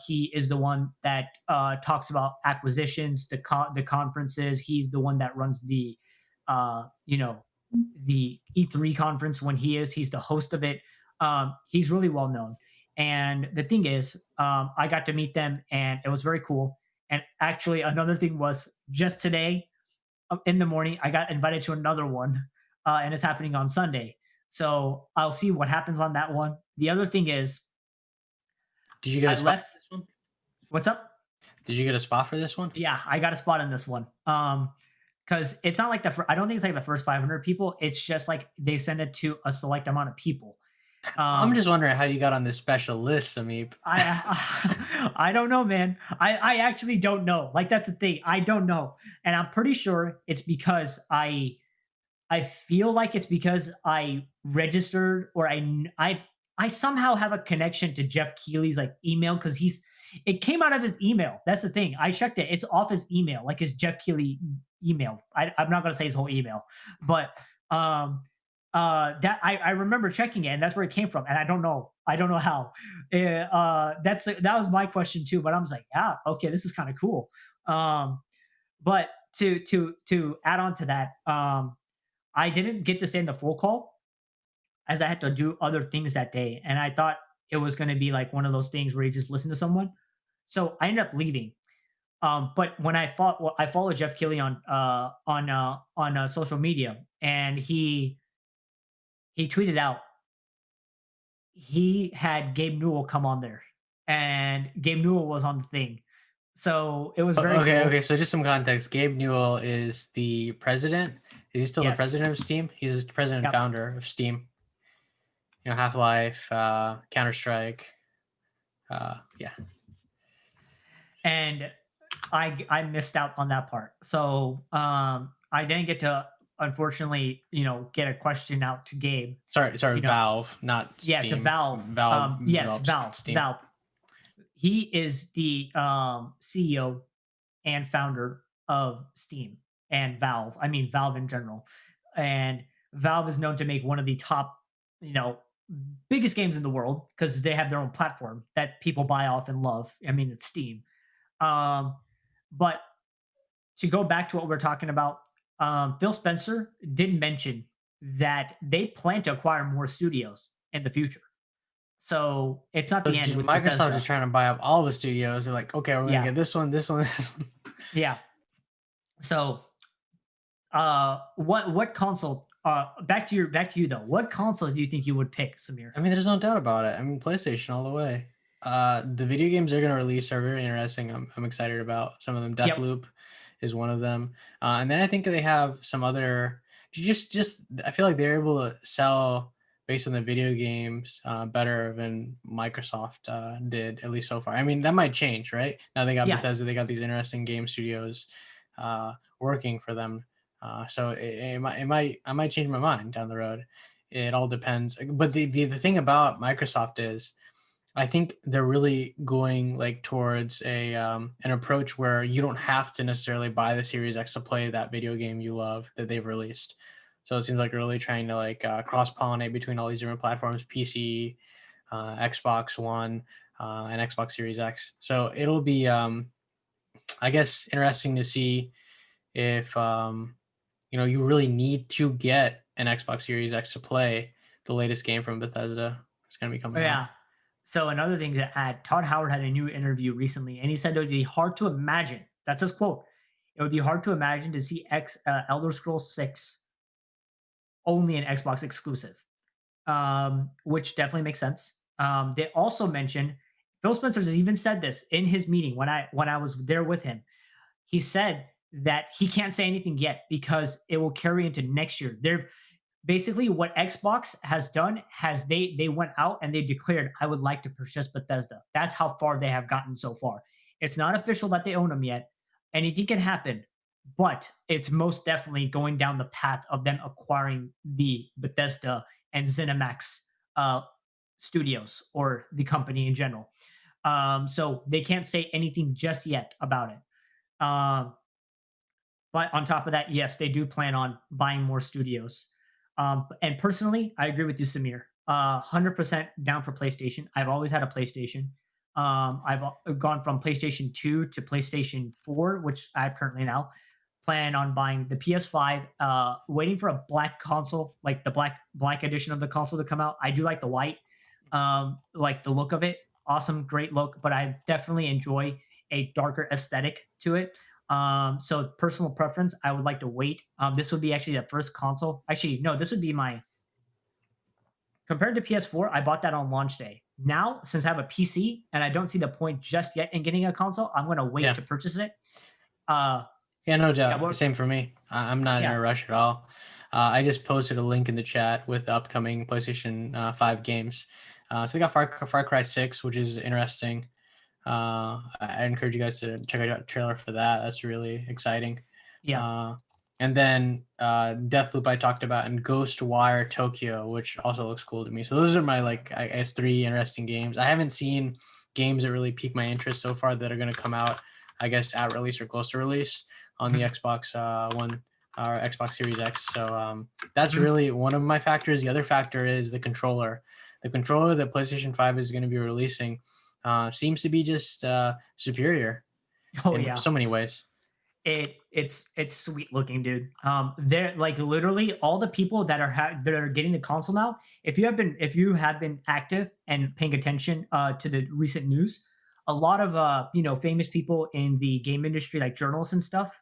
he is the one that talks about acquisitions, the conferences. He's the one that runs the you know, the E3 conference. When he's the host of it. He's really well known. And the thing is, I got to meet them, and it was very cool. And actually, another thing was just today in the morning, I got invited to another one, and it's happening on Sunday. So I'll see what happens on that one. The other thing is, Did you get a I spot left. for this one? What's up? Did you get a spot for this one? Yeah, I got a spot in this one. Because it's not like I don't think it's like the first 500 people. It's just like they send it to a select amount of people. I'm Um, just wondering how you got on this special list, Samip. I don't know, man. I actually don't know. Like that's the thing. I don't know, and I'm pretty sure it's because I feel like it's because I registered or I somehow have a connection to Jeff Keighley's like email because it came out of his email. That's the thing. I checked it. It's off his email, like his Jeff Keighley email. I'm not gonna say his whole email, but that I remember checking it, and that's where it came from. And I don't know. I don't know how. That was my question too. But I was like, yeah, okay, this is kind of cool. Um, but to add on to that, I didn't get to stay in the full call as I had to do other things that day, and I thought it was going to be like one of those things where you just listen to someone. So I ended up leaving. But when I followed Jeff Keighley on social media, and he tweeted out he had Gabe Newell come on there, and Gabe Newell was on the thing, so it was very Okay, cool. okay. So just some context. Gabe Newell is the president. Is he still the Yes, president of Steam? He's the president and yep. founder of Steam. Half Life, Counter Strike. Yeah. And I missed out on that part, so I didn't get to, unfortunately, get a question out to Gabe. Sorry, You know, Valve, not yeah, to Steam. Valve. Valve Yes, develops Valve. Steam. Valve. He is the CEO and founder of Steam and Valve. I mean, Valve in general. And Valve is known to make one of the top, you know, biggest games in the world because they have their own platform that people buy off and love. I mean, it's Steam. Um, but to go back to what we're talking about, Phil Spencer did mention that they plan to acquire more studios in the future. So it's not So the end with Microsoft is Bethesda. trying to buy up all the studios. They're like, okay, we're gonna Yeah. get this one, this one, this one. Yeah. So what console back to you though. What console do you think you would pick, Samir? I mean, there's no doubt about it. I mean, PlayStation all the way. The video games they're gonna release are very interesting. I'm excited about some of them. Yep. Deathloop is one of them, and then I think they have some other. Just I feel like they're able to sell based on the video games better than Microsoft did, at least so far. I mean, that might change, right? Now they got Yeah. Bethesda, they got these interesting game studios working for them. So I might change my mind down the road. It all depends. But the thing about Microsoft is I think they're really going like towards a an approach where you don't have to necessarily buy the Series X to play that video game you love that they've released. So it seems like they're really trying to like cross pollinate between all these different platforms: PC, Xbox One, and Xbox Series X. So it'll be, I guess, interesting to see if you really need to get an Xbox Series X to play the latest game from Bethesda. It's going to be Oh, coming out. yeah. So another thing to add, Todd Howard had a new interview recently, and he said it would be hard to imagine. That's his quote. It would be hard to imagine to see Elder Scrolls 6 only an Xbox exclusive, which definitely makes sense. They also mentioned Phil Spencer has even said this in his meeting when I was there with him. He said that he can't say anything yet because it will carry into next year. They're basically what Xbox has done has they went out and they declared I would like to purchase Bethesda. That's how far they have gotten so far. It's not official that they own them yet. Anything can happen, but it's most definitely going down the path of them acquiring the Bethesda and ZeniMax uh, studios or the company in general. So they can't say anything just yet about it. Um, but on top of that, yes, they do plan on buying more studios. And personally, I agree with you, Samir. 100% down for PlayStation. I've always had a PlayStation. I've gone from PlayStation 2 to PlayStation 4, which I have currently now. Plan on buying the PS5. Waiting for a black console, like the black edition of the console to come out. I do like the white, like the look of it. Awesome, great look. But I definitely enjoy a darker aesthetic to it. So personal preference, I would like to wait. This would be actually the first console. Actually, no, this would be my compared to PS4. I bought that on launch day. Now, since I have a PC and I don't see the point just yet in getting a console, I'm gonna wait Yeah. to purchase it. Uh, Yeah, no yeah, doubt. Same for me. I'm not in yeah, a rush at all. I just posted a link in the chat with the upcoming PlayStation 5 games. So they got Far Cry 6, which is interesting. I encourage you guys to check out a trailer for that. That's really exciting. yeah, Uh, and then Deathloop I talked about, and Ghostwire Tokyo, which also looks cool to me. So those are my I guess 3 interesting games. I haven't seen games that really pique my interest so far that are going to come out, I guess, at release or close to release on the mhm, Xbox One or Xbox Series X. So that's mhm, really one of my factors. The other factor is the controller. the controller that PlayStation 5 is going to be releasing seems to be just superior Oh in yeah. so many ways. It's sweet looking, dude. They're like literally all the people that are that are getting the console now. If you have been active and paying attention to the recent news, a lot of famous people in the game industry, like journalists and stuff,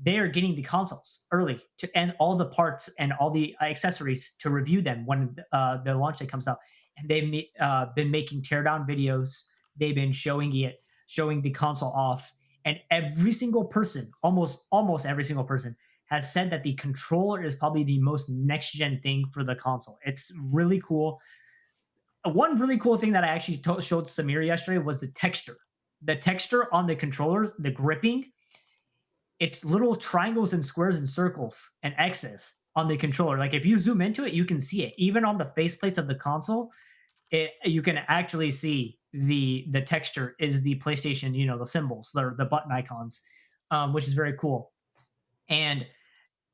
they are getting the consoles early to and all the parts and all the accessories to review them when the launch day comes out. And they've been making teardown videos. They've been showing the console off, and every single person, almost every single person, has said that the controller is probably the most next gen thing for the console. It's really cool. One really cool thing that I actually showed Samir yesterday was the texture. The texture on the controllers, the gripping, it's little triangles and squares and circles and X's on the controller. Like if you zoom into it, you can see it. Even on the faceplates of the console, you can actually see the texture is the PlayStation, the symbols, the button icons, which is very cool. And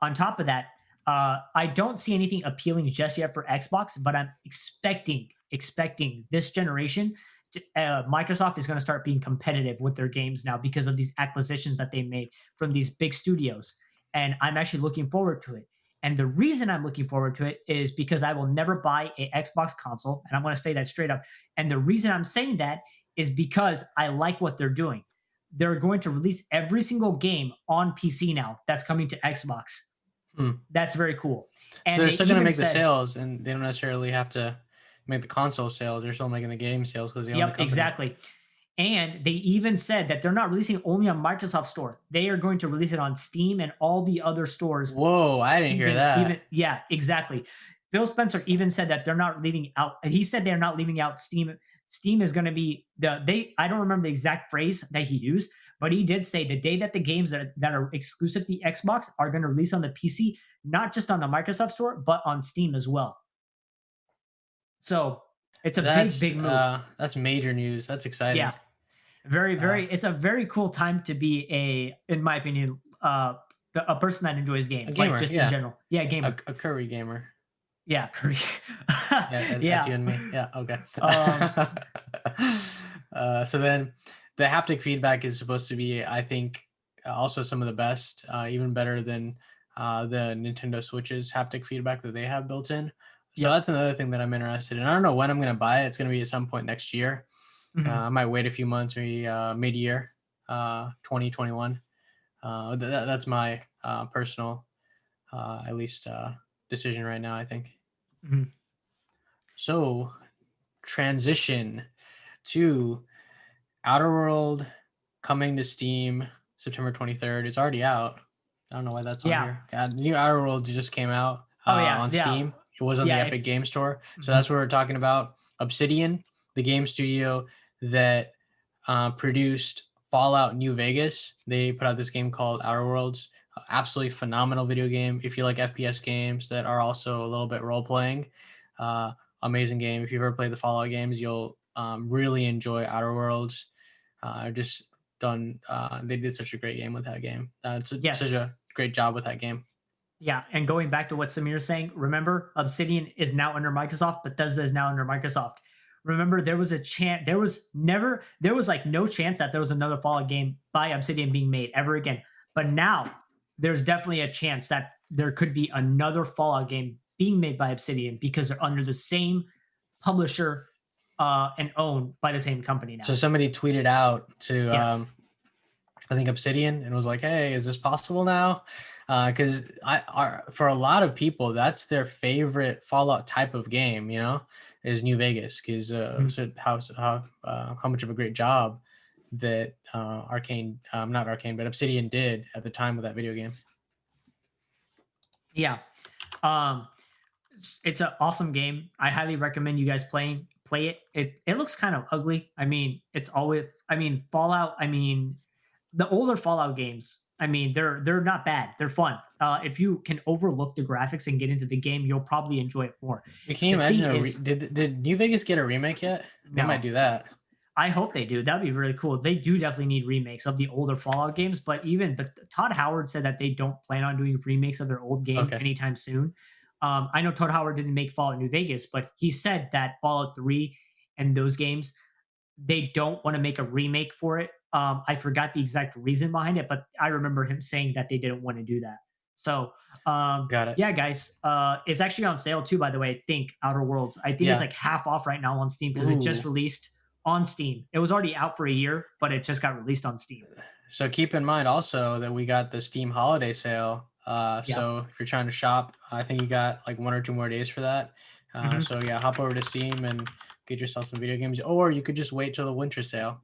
on top of that, I don't see anything appealing just yet for Xbox, but I'm expecting this generation. Microsoft is going to start being competitive with their games now because of these acquisitions that they made from these big studios, and I'm actually looking forward to it. And the reason I'm looking forward to it is because I will never buy a Xbox console, and I'm going to say that straight up. And the reason I'm saying that is because I like what they're doing. They're going to release every single game on PC now that's coming to Xbox. Hmm. That's very cool. So And they're they still going to even make the said, sales, and they don't necessarily have to make the console sales. They're still making the game sales because they own the yep, company. exactly. And they even said that they're not releasing only on Microsoft Store. They are going to release it on Steam and all the other stores. Whoa, I didn't hear that. Even yeah, exactly. Phil Spencer even said that they're not leaving out. He said they're not leaving out Steam. Steam is going to be the they. I don't remember the exact phrase that he used, but he did say the day that the games that are exclusive to Xbox are going to release on the PC, not just on the Microsoft Store, but on Steam as well. So it's a big move. That's major news. That's exciting. Yeah, very Uh, very. It's a very cool time to be in my opinion, a person that enjoys a games, like gamer, just in yeah, general. Yeah, gamer. a curry gamer. Yeah, Korea. Yeah, that's Yeah. you and me. Yeah, okay. Um, So then the haptic feedback is supposed to be, I think, also some of the best, even better than the Nintendo Switch's haptic feedback that they have built in. So yep. that's another thing that I'm interested in. I don't know when I'm going to buy it. It's going to be at some point next year. Mhm. I might wait a few months, maybe mid-year, 2021. That's my personal, at least, decision right now, I think. Mhm. So transition to Outerworld coming to Steam September 23rd. It's already out. I don't know why that's on Yeah. here. Yeah, the new Outerworld just came out Oh yeah. on Yeah. Steam. It was on the Yeah. Epic Game Store. So Mhm. that's what we're talking about. Obsidian, the game studio that produced Fallout New Vegas. They put out this game called Outer Worlds. Absolutely phenomenal video game. If you like FPS games that are also a little bit role playing, amazing game. If you've ever played the Fallout games, you'll really enjoy Outer Worlds. Just done. They did such a great game with that game. Such Yes. a great job with that game. Yeah. And going back to what Samir is saying, remember Obsidian is now under Microsoft, Bethesda is now under Microsoft. Remember, there was a chance. There was like no chance that there was another Fallout game by Obsidian being made ever again. But now there's definitely a chance that there could be another Fallout game being made by Obsidian because they're under the same publisher and owned by the same company So now. somebody tweeted out to Yes. I think Obsidian and was like, "Hey, is this possible now?" Because for a lot of people, that's their favorite Fallout type of game. Is New Vegas because Mhm. so how much of a great job that Arcane, not Arcane, but Obsidian did at the time with that video game. Yeah. Um, it's an awesome game. I highly recommend you guys play it. It looks kind of ugly. I mean, it's always I mean, Fallout, I mean, the older Fallout games, I mean, they're not bad. They're fun. If you can overlook the graphics and get into the game, you'll probably enjoy it more. Can you The thing imagine is, did New Vegas get a remake yet? They might no. do that. I hope they do. That'd be really cool. They do definitely need remakes of the older Fallout games, but Todd Howard said that they don't plan on doing remakes of their old games Okay. anytime soon. I know Todd Howard didn't make Fallout New Vegas, but he said that Fallout 3 and those games, they don't want to make a remake for it. I forgot the exact reason behind it, but I remember him saying that they didn't want to do that. So, Got it. yeah, guys, it's actually on sale too. By the way, I think Outer Worlds. I think it's Yeah. like half off right now on Steam because it just Ooh. released on Steam. It was already out for a year, but it just got released on Steam. So keep in mind also that we got the Steam holiday sale. Yeah. So if you're trying to shop, I think you got like 1 or 2 more days for that. Hmm. So yeah, hop over to Steam and get yourself some video games, or you could just wait till the winter sale.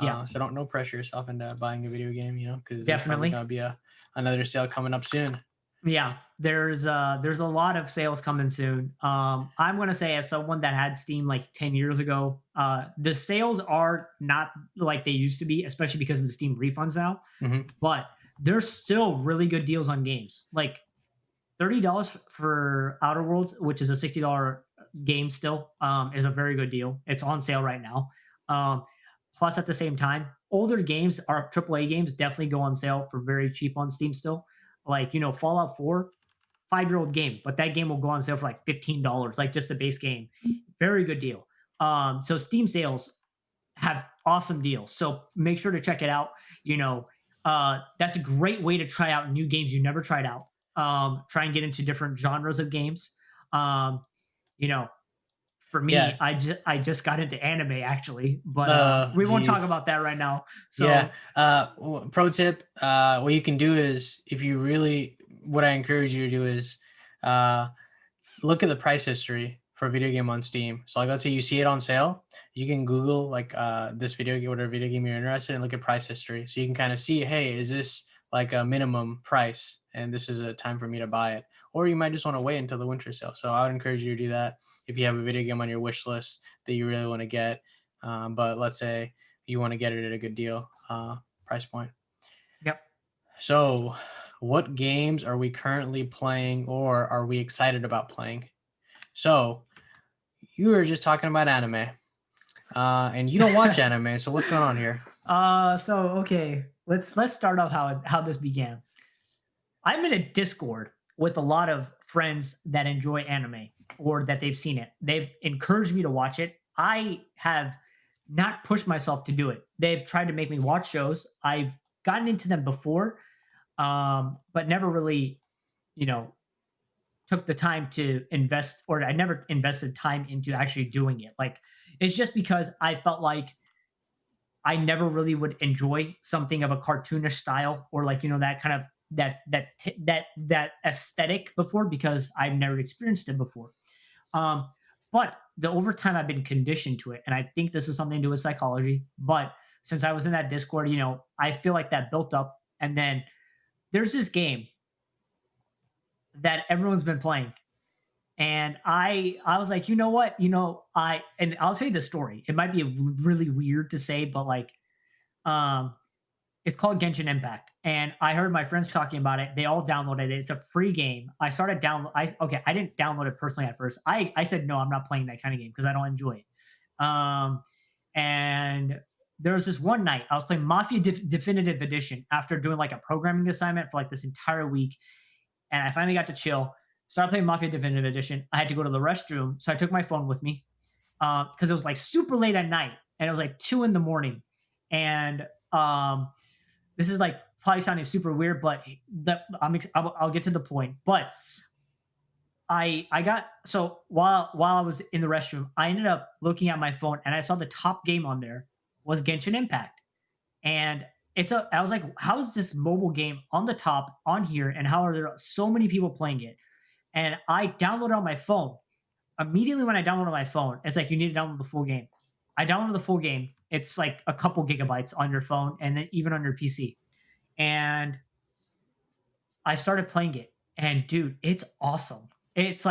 Yeah. So don't no pressure yourself into buying a video game, because there's probably Definitely. gonna be another sale coming up soon. Yeah, there's a lot of sales coming soon. I'm gonna say as someone that had Steam like 10 years ago, the sales are not like they used to be, especially because of the Steam refunds now. Hmm. But there's still really good deals on games. Like $30 for Outer Worlds, which is a $60 game still, is a very good deal. It's on sale right now. Um, Plus, at the same time, older games, our AAA games, definitely go on sale for very cheap on Steam still. Like, Fallout 4, 5-year old game, but that game will go on sale for like $15, like just the base game. Very good deal. So Steam sales have awesome deals. So make sure to check it out. That's a great way to try out new games you never tried out. Try and get into different genres of games. Um, you know, for me, Yeah. I just got into anime actually, but we won't talk Geez. about that right now. Yeah. So Pro tip: what you can do is, if you really, what I encourage you to do is, uh, look at the price history for a video game on Steam. So like, let's say you see it on sale, you can Google like this video game, whatever video game you're interested in, look at price history. So you can kind of see, hey, is this like a minimum price? And this is a time for me to buy it. Or you might just want to wait until the winter sale. So I would encourage you to do that if you have a video game on your wish list that you really want to get. But let's say you want to get it at a good deal price point. yep. So what games are we currently playing or are we excited about playing? So you were just talking about anime, and you don't watch anime. So what's going on here? So okay, let's start off how this began. I'm in a Discord with a lot of friends that enjoy anime or that they've seen it. They've encouraged me to watch it. I have not pushed myself to do it. They've tried to make me watch shows. I've gotten into them before, but never really, you know, took the time to invest, or I never invested time into actually doing it. Like, it's just because I felt like I never really would enjoy something of a cartoonish style, or like, that kind of that aesthetic before, because I've never experienced it before. Um, but the over time I've been conditioned to it, and I think this is something to do with psychology. But since I was in that Discord, I feel like that built up, and then there's this game that everyone's been playing, and I was like, you know what, and I'll tell you the story. It might be really weird to say, but like, um, it's called Genshin Impact, and I heard my friends talking about it. They all downloaded it. It's a free game. I started download. I didn't download it personally at first. I said no, I'm not playing that kind of game because I don't enjoy it. And there was this one night I was playing Mafia Definitive Edition after doing like a programming assignment for like this entire week, and I finally got to chill. Started playing Mafia Definitive Edition. I had to go to the restroom, so I took my phone with me because it was like super late at night, and it was like 2 in the morning, and this is like probably sounding super weird, but I'll get to the point. But I got, so while I was in the restroom, I ended up looking at my phone and I saw the top game on there was Genshin Impact, and I was like, how is this mobile game on the top on here, and how are there so many people playing it? And I downloaded on my phone. Immediately when I downloaded my phone, it's like you need to download the full game. I downloaded the full game. It's like a couple gigabytes on your phone and then even on your PC. And I started playing it. And dude, it's awesome. It's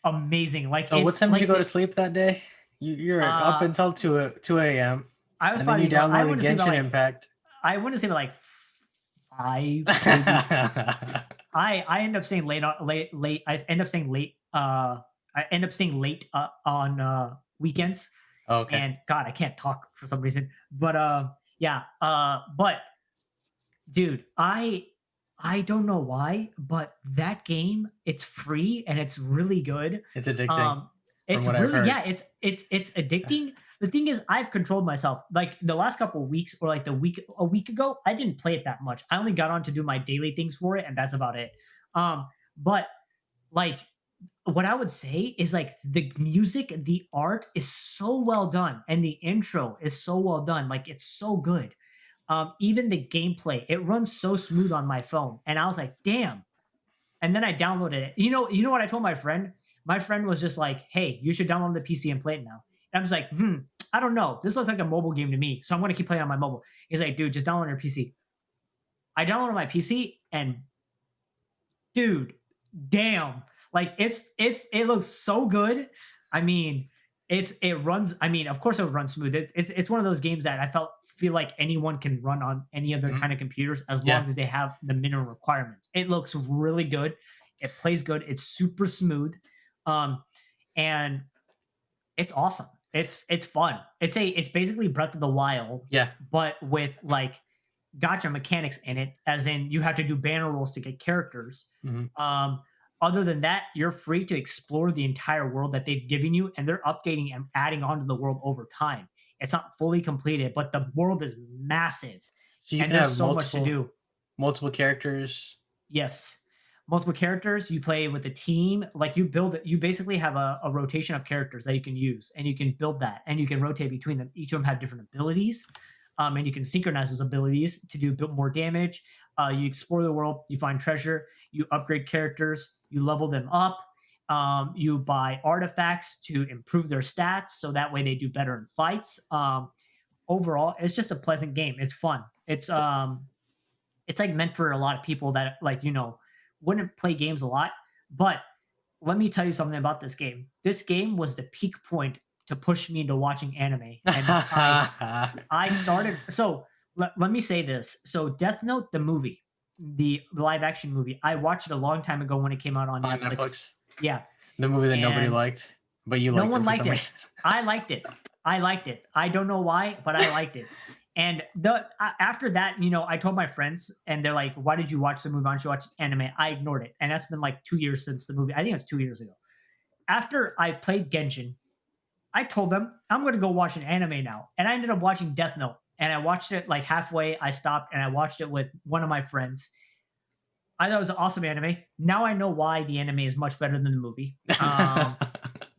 amazing. Like So what it's time did you like go to the sleep that day? You're up uh until 2 a.m. I was and then you probably going, I downloaded want to say about Genshin like Impact. I want to say about like five, maybe. I end up staying late on late. I end up staying late. I end up staying late on weekends. Okay. And God, I can't talk for some reason. But yeah. But dude, I I don't know why, but that game, it's free and it's really good. It's addicting, Um, from it's what I've really heard. yeah, it's addicting. The thing is, I've controlled myself. Like the last couple of weeks, or like a week ago, I didn't play it that much. I only got on to do my daily things for it, and that's about it. But like what I would say is like the music, the art is so well done, and the intro is so well done. Like it's so good. Even the gameplay, it runs so smooth on my phone, and I was like, damn. And then I downloaded it. You know what I told my friend? My friend was just like, "Hey, you should download the PC and play it now." And I was like, I don't know. This looks like a mobile game to me, so I'm gonna keep playing on my mobile. He's like, "Dude, just download your PC." I downloaded my PC, and dude, damn, like it looks so good. I mean, it runs. I mean, of course it would run smooth. It's one of those games that I feel like anyone can run on any other Mhm. kind of computers as Yeah. long as they have the minimum requirements. It looks really good. It plays good. It's super smooth, um, and it's awesome. It's fun. It's basically Breath of the Wild, Yeah. but with like gotcha mechanics in it, as in you have to do banner rolls to get characters. Mhm. Um, Other than that, you're free to explore the entire world that they've given you, and they're updating and adding on to the world over time. It's not fully completed, but the world is massive, So you and can there's have so much to multiple do. multiple characters. Yes. Multiple characters, you play with a team, like you build it, you basically have a rotation of characters that you can use, and you can build that, and you can rotate between them. Each of them have different abilities, and you can synchronize those abilities to do more damage. You explore the world, you find treasure, you upgrade characters, you level them up, you buy artifacts to improve their stats, so that way they do better in fights. Overall, it's just a pleasant game. It's fun. It's like meant for a lot of people that like wouldn't play games a lot. But let me tell you something about this game. This game was the peak point to push me into watching anime, and I started. So let me say this. So Death Note, the movie, the live action movie, I watched it a long time ago when it came out on On Netflix. Netflix. Yeah, The movie that nobody and liked, but you no liked one it for liked some it. reason. I liked it. I liked it. I don't know why, but I liked it. And after that, I told my friends, and they're like, "Why did you watch the movie? Why don't you watch anime?" I ignored it, and that's been like 2 years since the movie. I think it's 2 years ago. After I played Genshin, I told them I'm going to go watch an anime now, and I ended up watching Death Note. And I watched it like halfway. I stopped, and I watched it with one of my friends. I thought it was an awesome anime. Now I know why the anime is much better than the movie.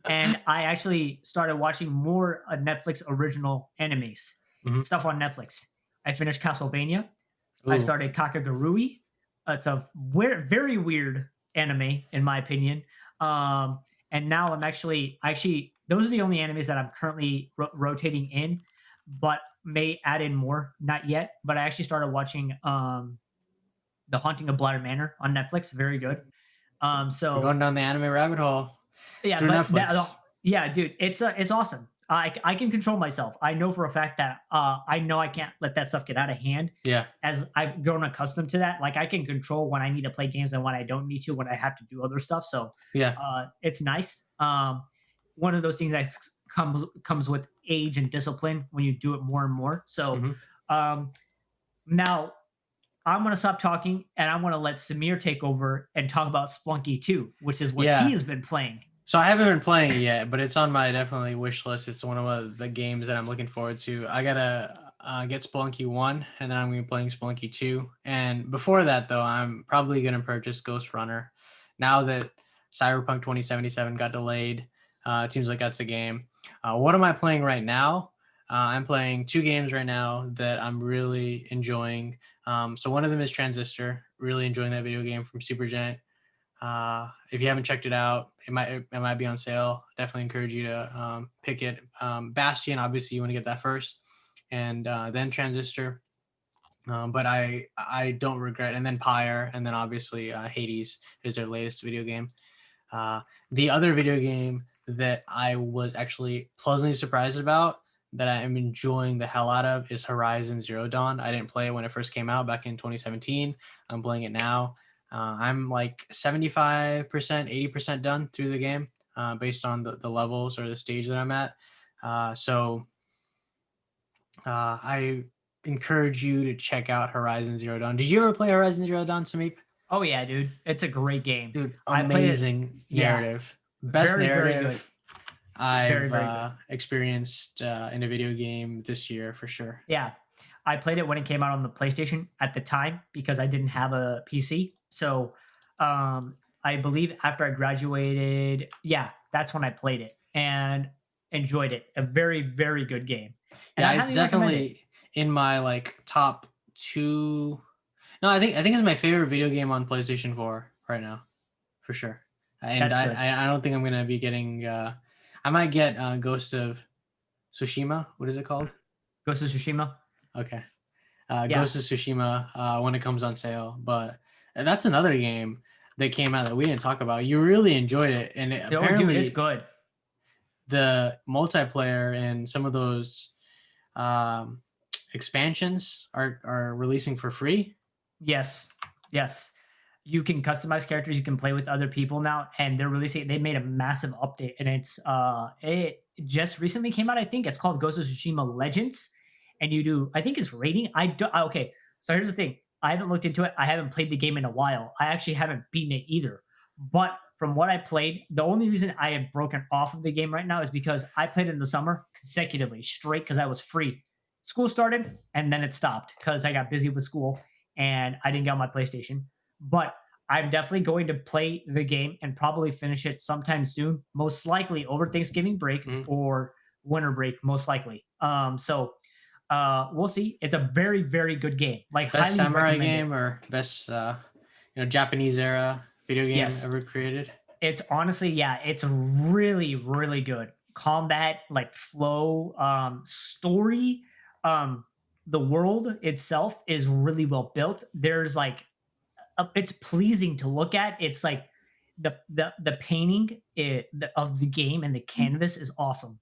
And I actually started watching more Netflix original animes, Mhm. stuff on Netflix. I finished Castlevania. I Ooh. started Kakagurui. It's a very weird anime, in my opinion. Um, and now I'm actually those are the only animes that I'm currently rotating in, but may add in more. Not yet, but I actually started watching The Haunting of Bladder Manor on Netflix. Very good. We're going So down the anime rabbit hole yeah, through but Netflix. yeah, dude, it's awesome. I can control myself. I know for a fact that I know I can't let that stuff get out of hand. Yeah. As I've grown accustomed to that, like I can control when I need to play games and when I don't need to, when I have to do other stuff. So Yeah. it's nice. One of those things that comes with age and discipline when you do it more and more. So Mhm. um, now I'm going to stop talking, and I'm going to let Samir take over and talk about Splunky 2, which is what he Yeah. has been playing. So I haven't been playing it yet, but it's on my definitely wish list. It's one of the games that I'm looking forward to. I gotta get Spelunky 1, and then I'm gonna be playing Spelunky 2. And before that, though, I'm probably gonna purchase Ghost Runner. Now that Cyberpunk 2077 got delayed, it seems like that's a game. What am I playing right now? I'm playing two games right now that I'm really enjoying. So one of them is Transistor. Really enjoying that video game from Supergiant. If you haven't checked it out, it might be on sale. Definitely encourage you to pick it. Bastion, obviously, you want to get that first, and then Transistor. But I don't regret, and then Pyre, and then obviously Hades is their latest video game. Uh, the other video game that I was actually pleasantly surprised about, that I am enjoying the hell out of, is Horizon Zero Dawn. I didn't play it when it first came out back in 2017. I'm playing it now. I'm like 75%, 80% done through the game, based on the levels or the stage that I'm at. So I encourage you to check out Horizon Zero Dawn. Did you ever play Horizon Zero Dawn, Sameep? Oh yeah, dude, it's a great game. Dude, I played it. amazing Yeah, narrative. Best very very good. narrative Very I've very good. experienced in a video game this year for sure. Yeah. I played it when it came out on the PlayStation at the time because I didn't have a PC. So I believe after I graduated, yeah, that's when I played it and enjoyed it. A very, very good game. And I Yeah, it's highly recommend it. definitely in my like top two. No, I think it's my favorite video game on PlayStation 4 right now, for sure. And That's I good. I I don't think I'm gonna be getting. I might get Ghost of Tsushima. What is it called? Ghost of Tsushima. Okay, Yeah. Ghost of Tsushima when it comes on sale. But that's another game that came out that we didn't talk about. You really enjoyed it, and Oh, dude, it's apparently good. the multiplayer and some of those um, expansions are releasing for free. Yes. Yes. You can customize characters, you can play with other people now, and they're releasing they made a massive update and it just recently came out, I think. It's called Ghost of Tsushima Legends. And you do, I think it's rating. Okay, so here's the thing. I haven't looked into it. I haven't played the game in a while. I actually haven't beaten it either. But from what I played, the only reason I have broken off of the game right now is because I played in the summer consecutively, straight because I was free. School started and then it stopped because I got busy with school and I didn't get on my PlayStation. But I'm definitely going to play the game and probably finish it sometime soon, most likely over Thanksgiving break Mhm. or winter break, most likely. We'll see. It's a very, very good game. Like, Best highly samurai recommend it. game or best Japanese era video game Yes, ever created? it's honestly, yeah, it's really, really good. Combat, like flow, story, um, the world itself is really well built. There's like it's pleasing to look at. It's like the painting of the game and the canvas is awesome.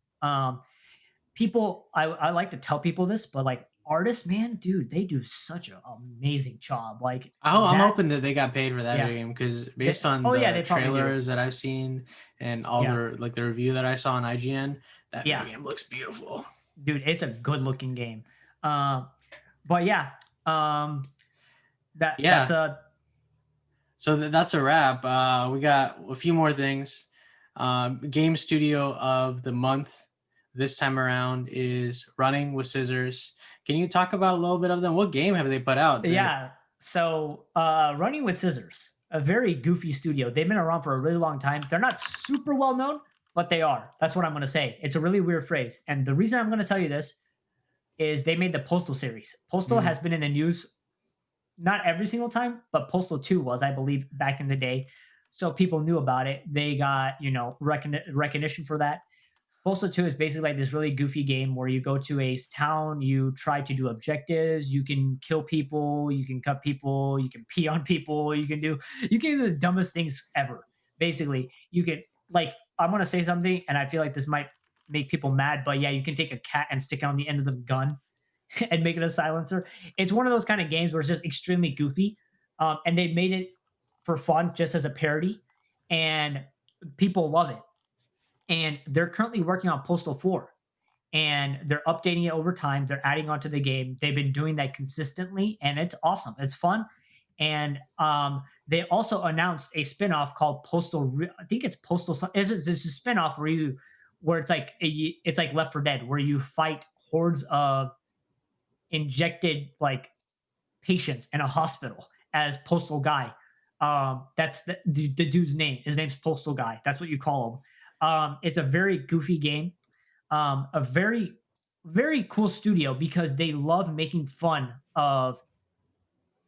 People, I like to tell people this, but like artists, man, dude, they do such an amazing job. Like Oh, I'm that, hoping that they got paid for that yeah. video game because based on Oh yeah, the they probably do. trailers that I've seen and all Yeah, the review that I saw on IGN, that video yeah, game looks beautiful. dude, it's a good looking game. Um, but yeah, um, that's Yeah, a so that's a wrap. We got a few more things. Game Studio of the Month this time around is Running with Scissors. Can you talk about a little bit of them? What game have they put out? Yeah. So, Running with Scissors, a very goofy studio. They've been around for a really long time. They're not super well known, but they are. That's what I'm going to say. It's a really weird phrase. And the reason I'm going to tell you this is they made the Postal series. Postal Mm, has been in the news not every single time, but Postal 2 was, I believe, back in the day. So people knew about it. They got, recognition for that. Postal 2 is basically like this really goofy game where you go to a town, you try to do objectives, you can kill people, you can cut people, you can pee on people, you can do the dumbest things ever. Basically, you can like I'm gonna say something and I feel like this might make people mad, but yeah, you can take a cat and stick it on the end of the gun and make it a silencer. It's one of those kind of games where it's just extremely goofy. And they made it for fun just as a parody, and people love it. And they're currently working on Postal 4 and they're updating it over time. They're adding onto the game. They've been doing that consistently and it's awesome. It's fun. And they also announced a spinoff called I think it's Postal. It's a spinoff where it's like Left 4 Dead, where you fight hordes of injected like patients in a hospital as Postal Guy. That's the dude's name. His name's Postal Guy. That's what you call him. It's a very goofy game. A very, very cool studio because they love making fun of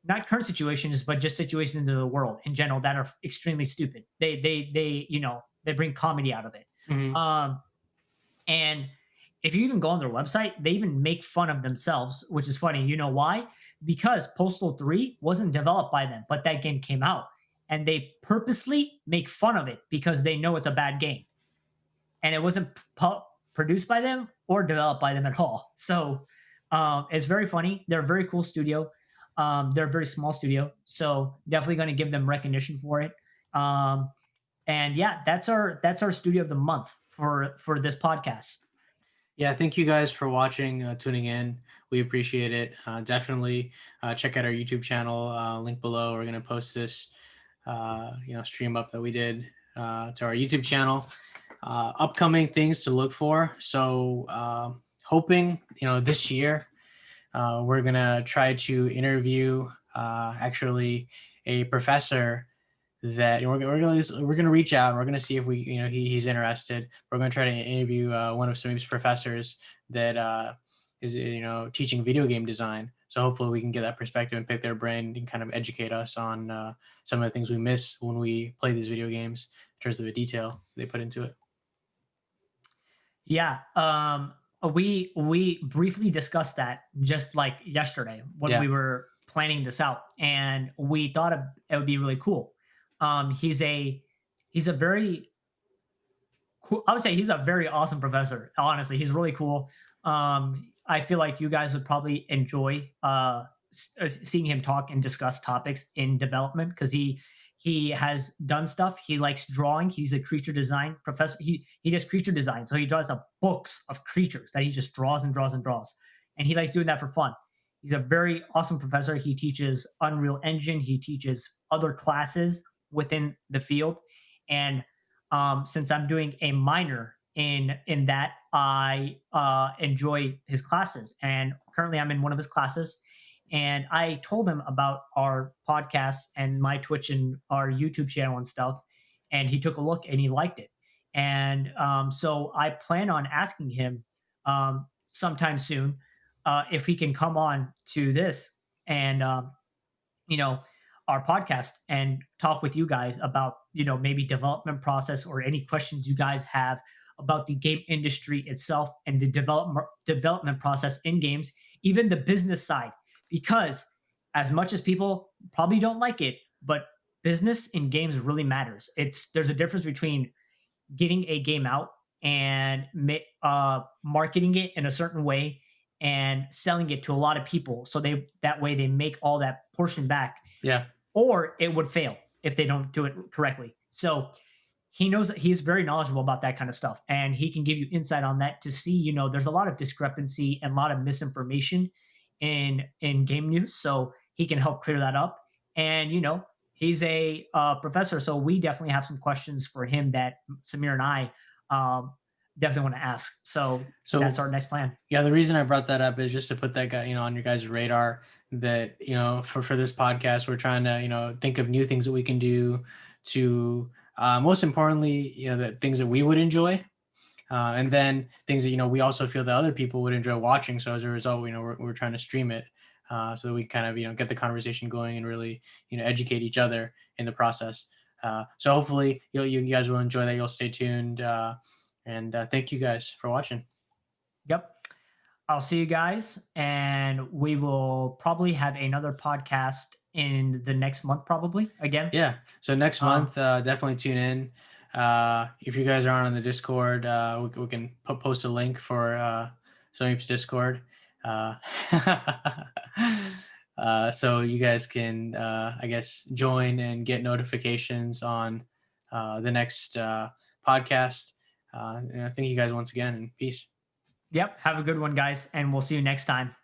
not current situations, but just situations in the world in general that are extremely stupid. They bring comedy out of it. mhm. Um, and if you even go on their website, they even make fun of themselves, which is funny. You know why? Because Postal 3 wasn't developed by them, but that game came out. And they purposely make fun of it because they know it's a bad game. And it wasn't produced by them or developed by them at all. So it's very funny. They're a very cool studio. They're a very small studio. So definitely going to give them recognition for it. Um, and yeah, that's our studio of the month for this podcast. Yeah, thank you guys for watching, tuning in. We appreciate it. Definitely check out our YouTube channel. Link below. We're gonna post this, stream up that we did to our YouTube channel. Upcoming things to look for. So, hoping this year we're gonna try to interview actually a professor that we're gonna reach out. We're gonna see if we he's interested. We're gonna try to interview one of Sameep's professors that is teaching video game design. So hopefully we can get that perspective and pick their brain and kind of educate us on some of the things we miss when we play these video games in terms of the detail they put into it. Yeah, we briefly discussed that just like yesterday when Yeah, we were planning this out, and we thought of it would be really cool. He's a very cool. I would say he's a very awesome professor. Honestly, he's really cool. I feel like you guys would probably enjoy seeing him talk and discuss topics in development because he has done stuff. He likes drawing. He's a creature design professor. He does creature design, so he draws up books of creatures that he just draws and draws and draws, and he likes doing that for fun. He's a very awesome professor. He teaches Unreal Engine. He teaches other classes within the field, and since I'm doing a minor in that, I enjoy his classes, and currently I'm in one of his classes. And I told him about our podcast and my Twitch and our YouTube channel and stuff, and he took a look and he liked it. And so I plan on asking him sometime soon if he can come on to this and you know our podcast and talk with you guys about maybe development process or any questions you guys have about the game industry itself and the development process in games, even the business side, because as much as people probably don't like it, but business in games really matters. There's a difference between getting a game out and marketing it in a certain way and selling it to a lot of people so that way they make all that portion back, yeah, or it would fail if they don't do it correctly. So he knows that he's very knowledgeable about that kind of stuff, and he can give you insight on that to see, there's a lot of discrepancy and a lot of misinformation in game news. So he can help clear that up. And he's a professor, so we definitely have some questions for him that Samir and I definitely want to ask. So that's so our next plan. yeah, the reason I brought that up is just to put that guy, on your guys' radar that, for this podcast, we're trying to, think of new things that we can do to, most importantly, the things that we would enjoy. And then things that, we also feel that other people would enjoy watching. So as a result, we're trying to stream it so that we kind of, get the conversation going and really, educate each other in the process. So hopefully you guys will enjoy that. You'll stay tuned. And thank you guys for watching. Yep. I'll see you guys, and we will probably have another podcast in the next month, probably again. Yeah. So next Um, month, definitely tune in. If you guys aren't on the Discord, we can post a link for Someep's Discord. Uh, so you guys can, I guess, join and get notifications on the next podcast. Thank you guys once again, and peace. yep. Have a good one, guys, and we'll see you next time.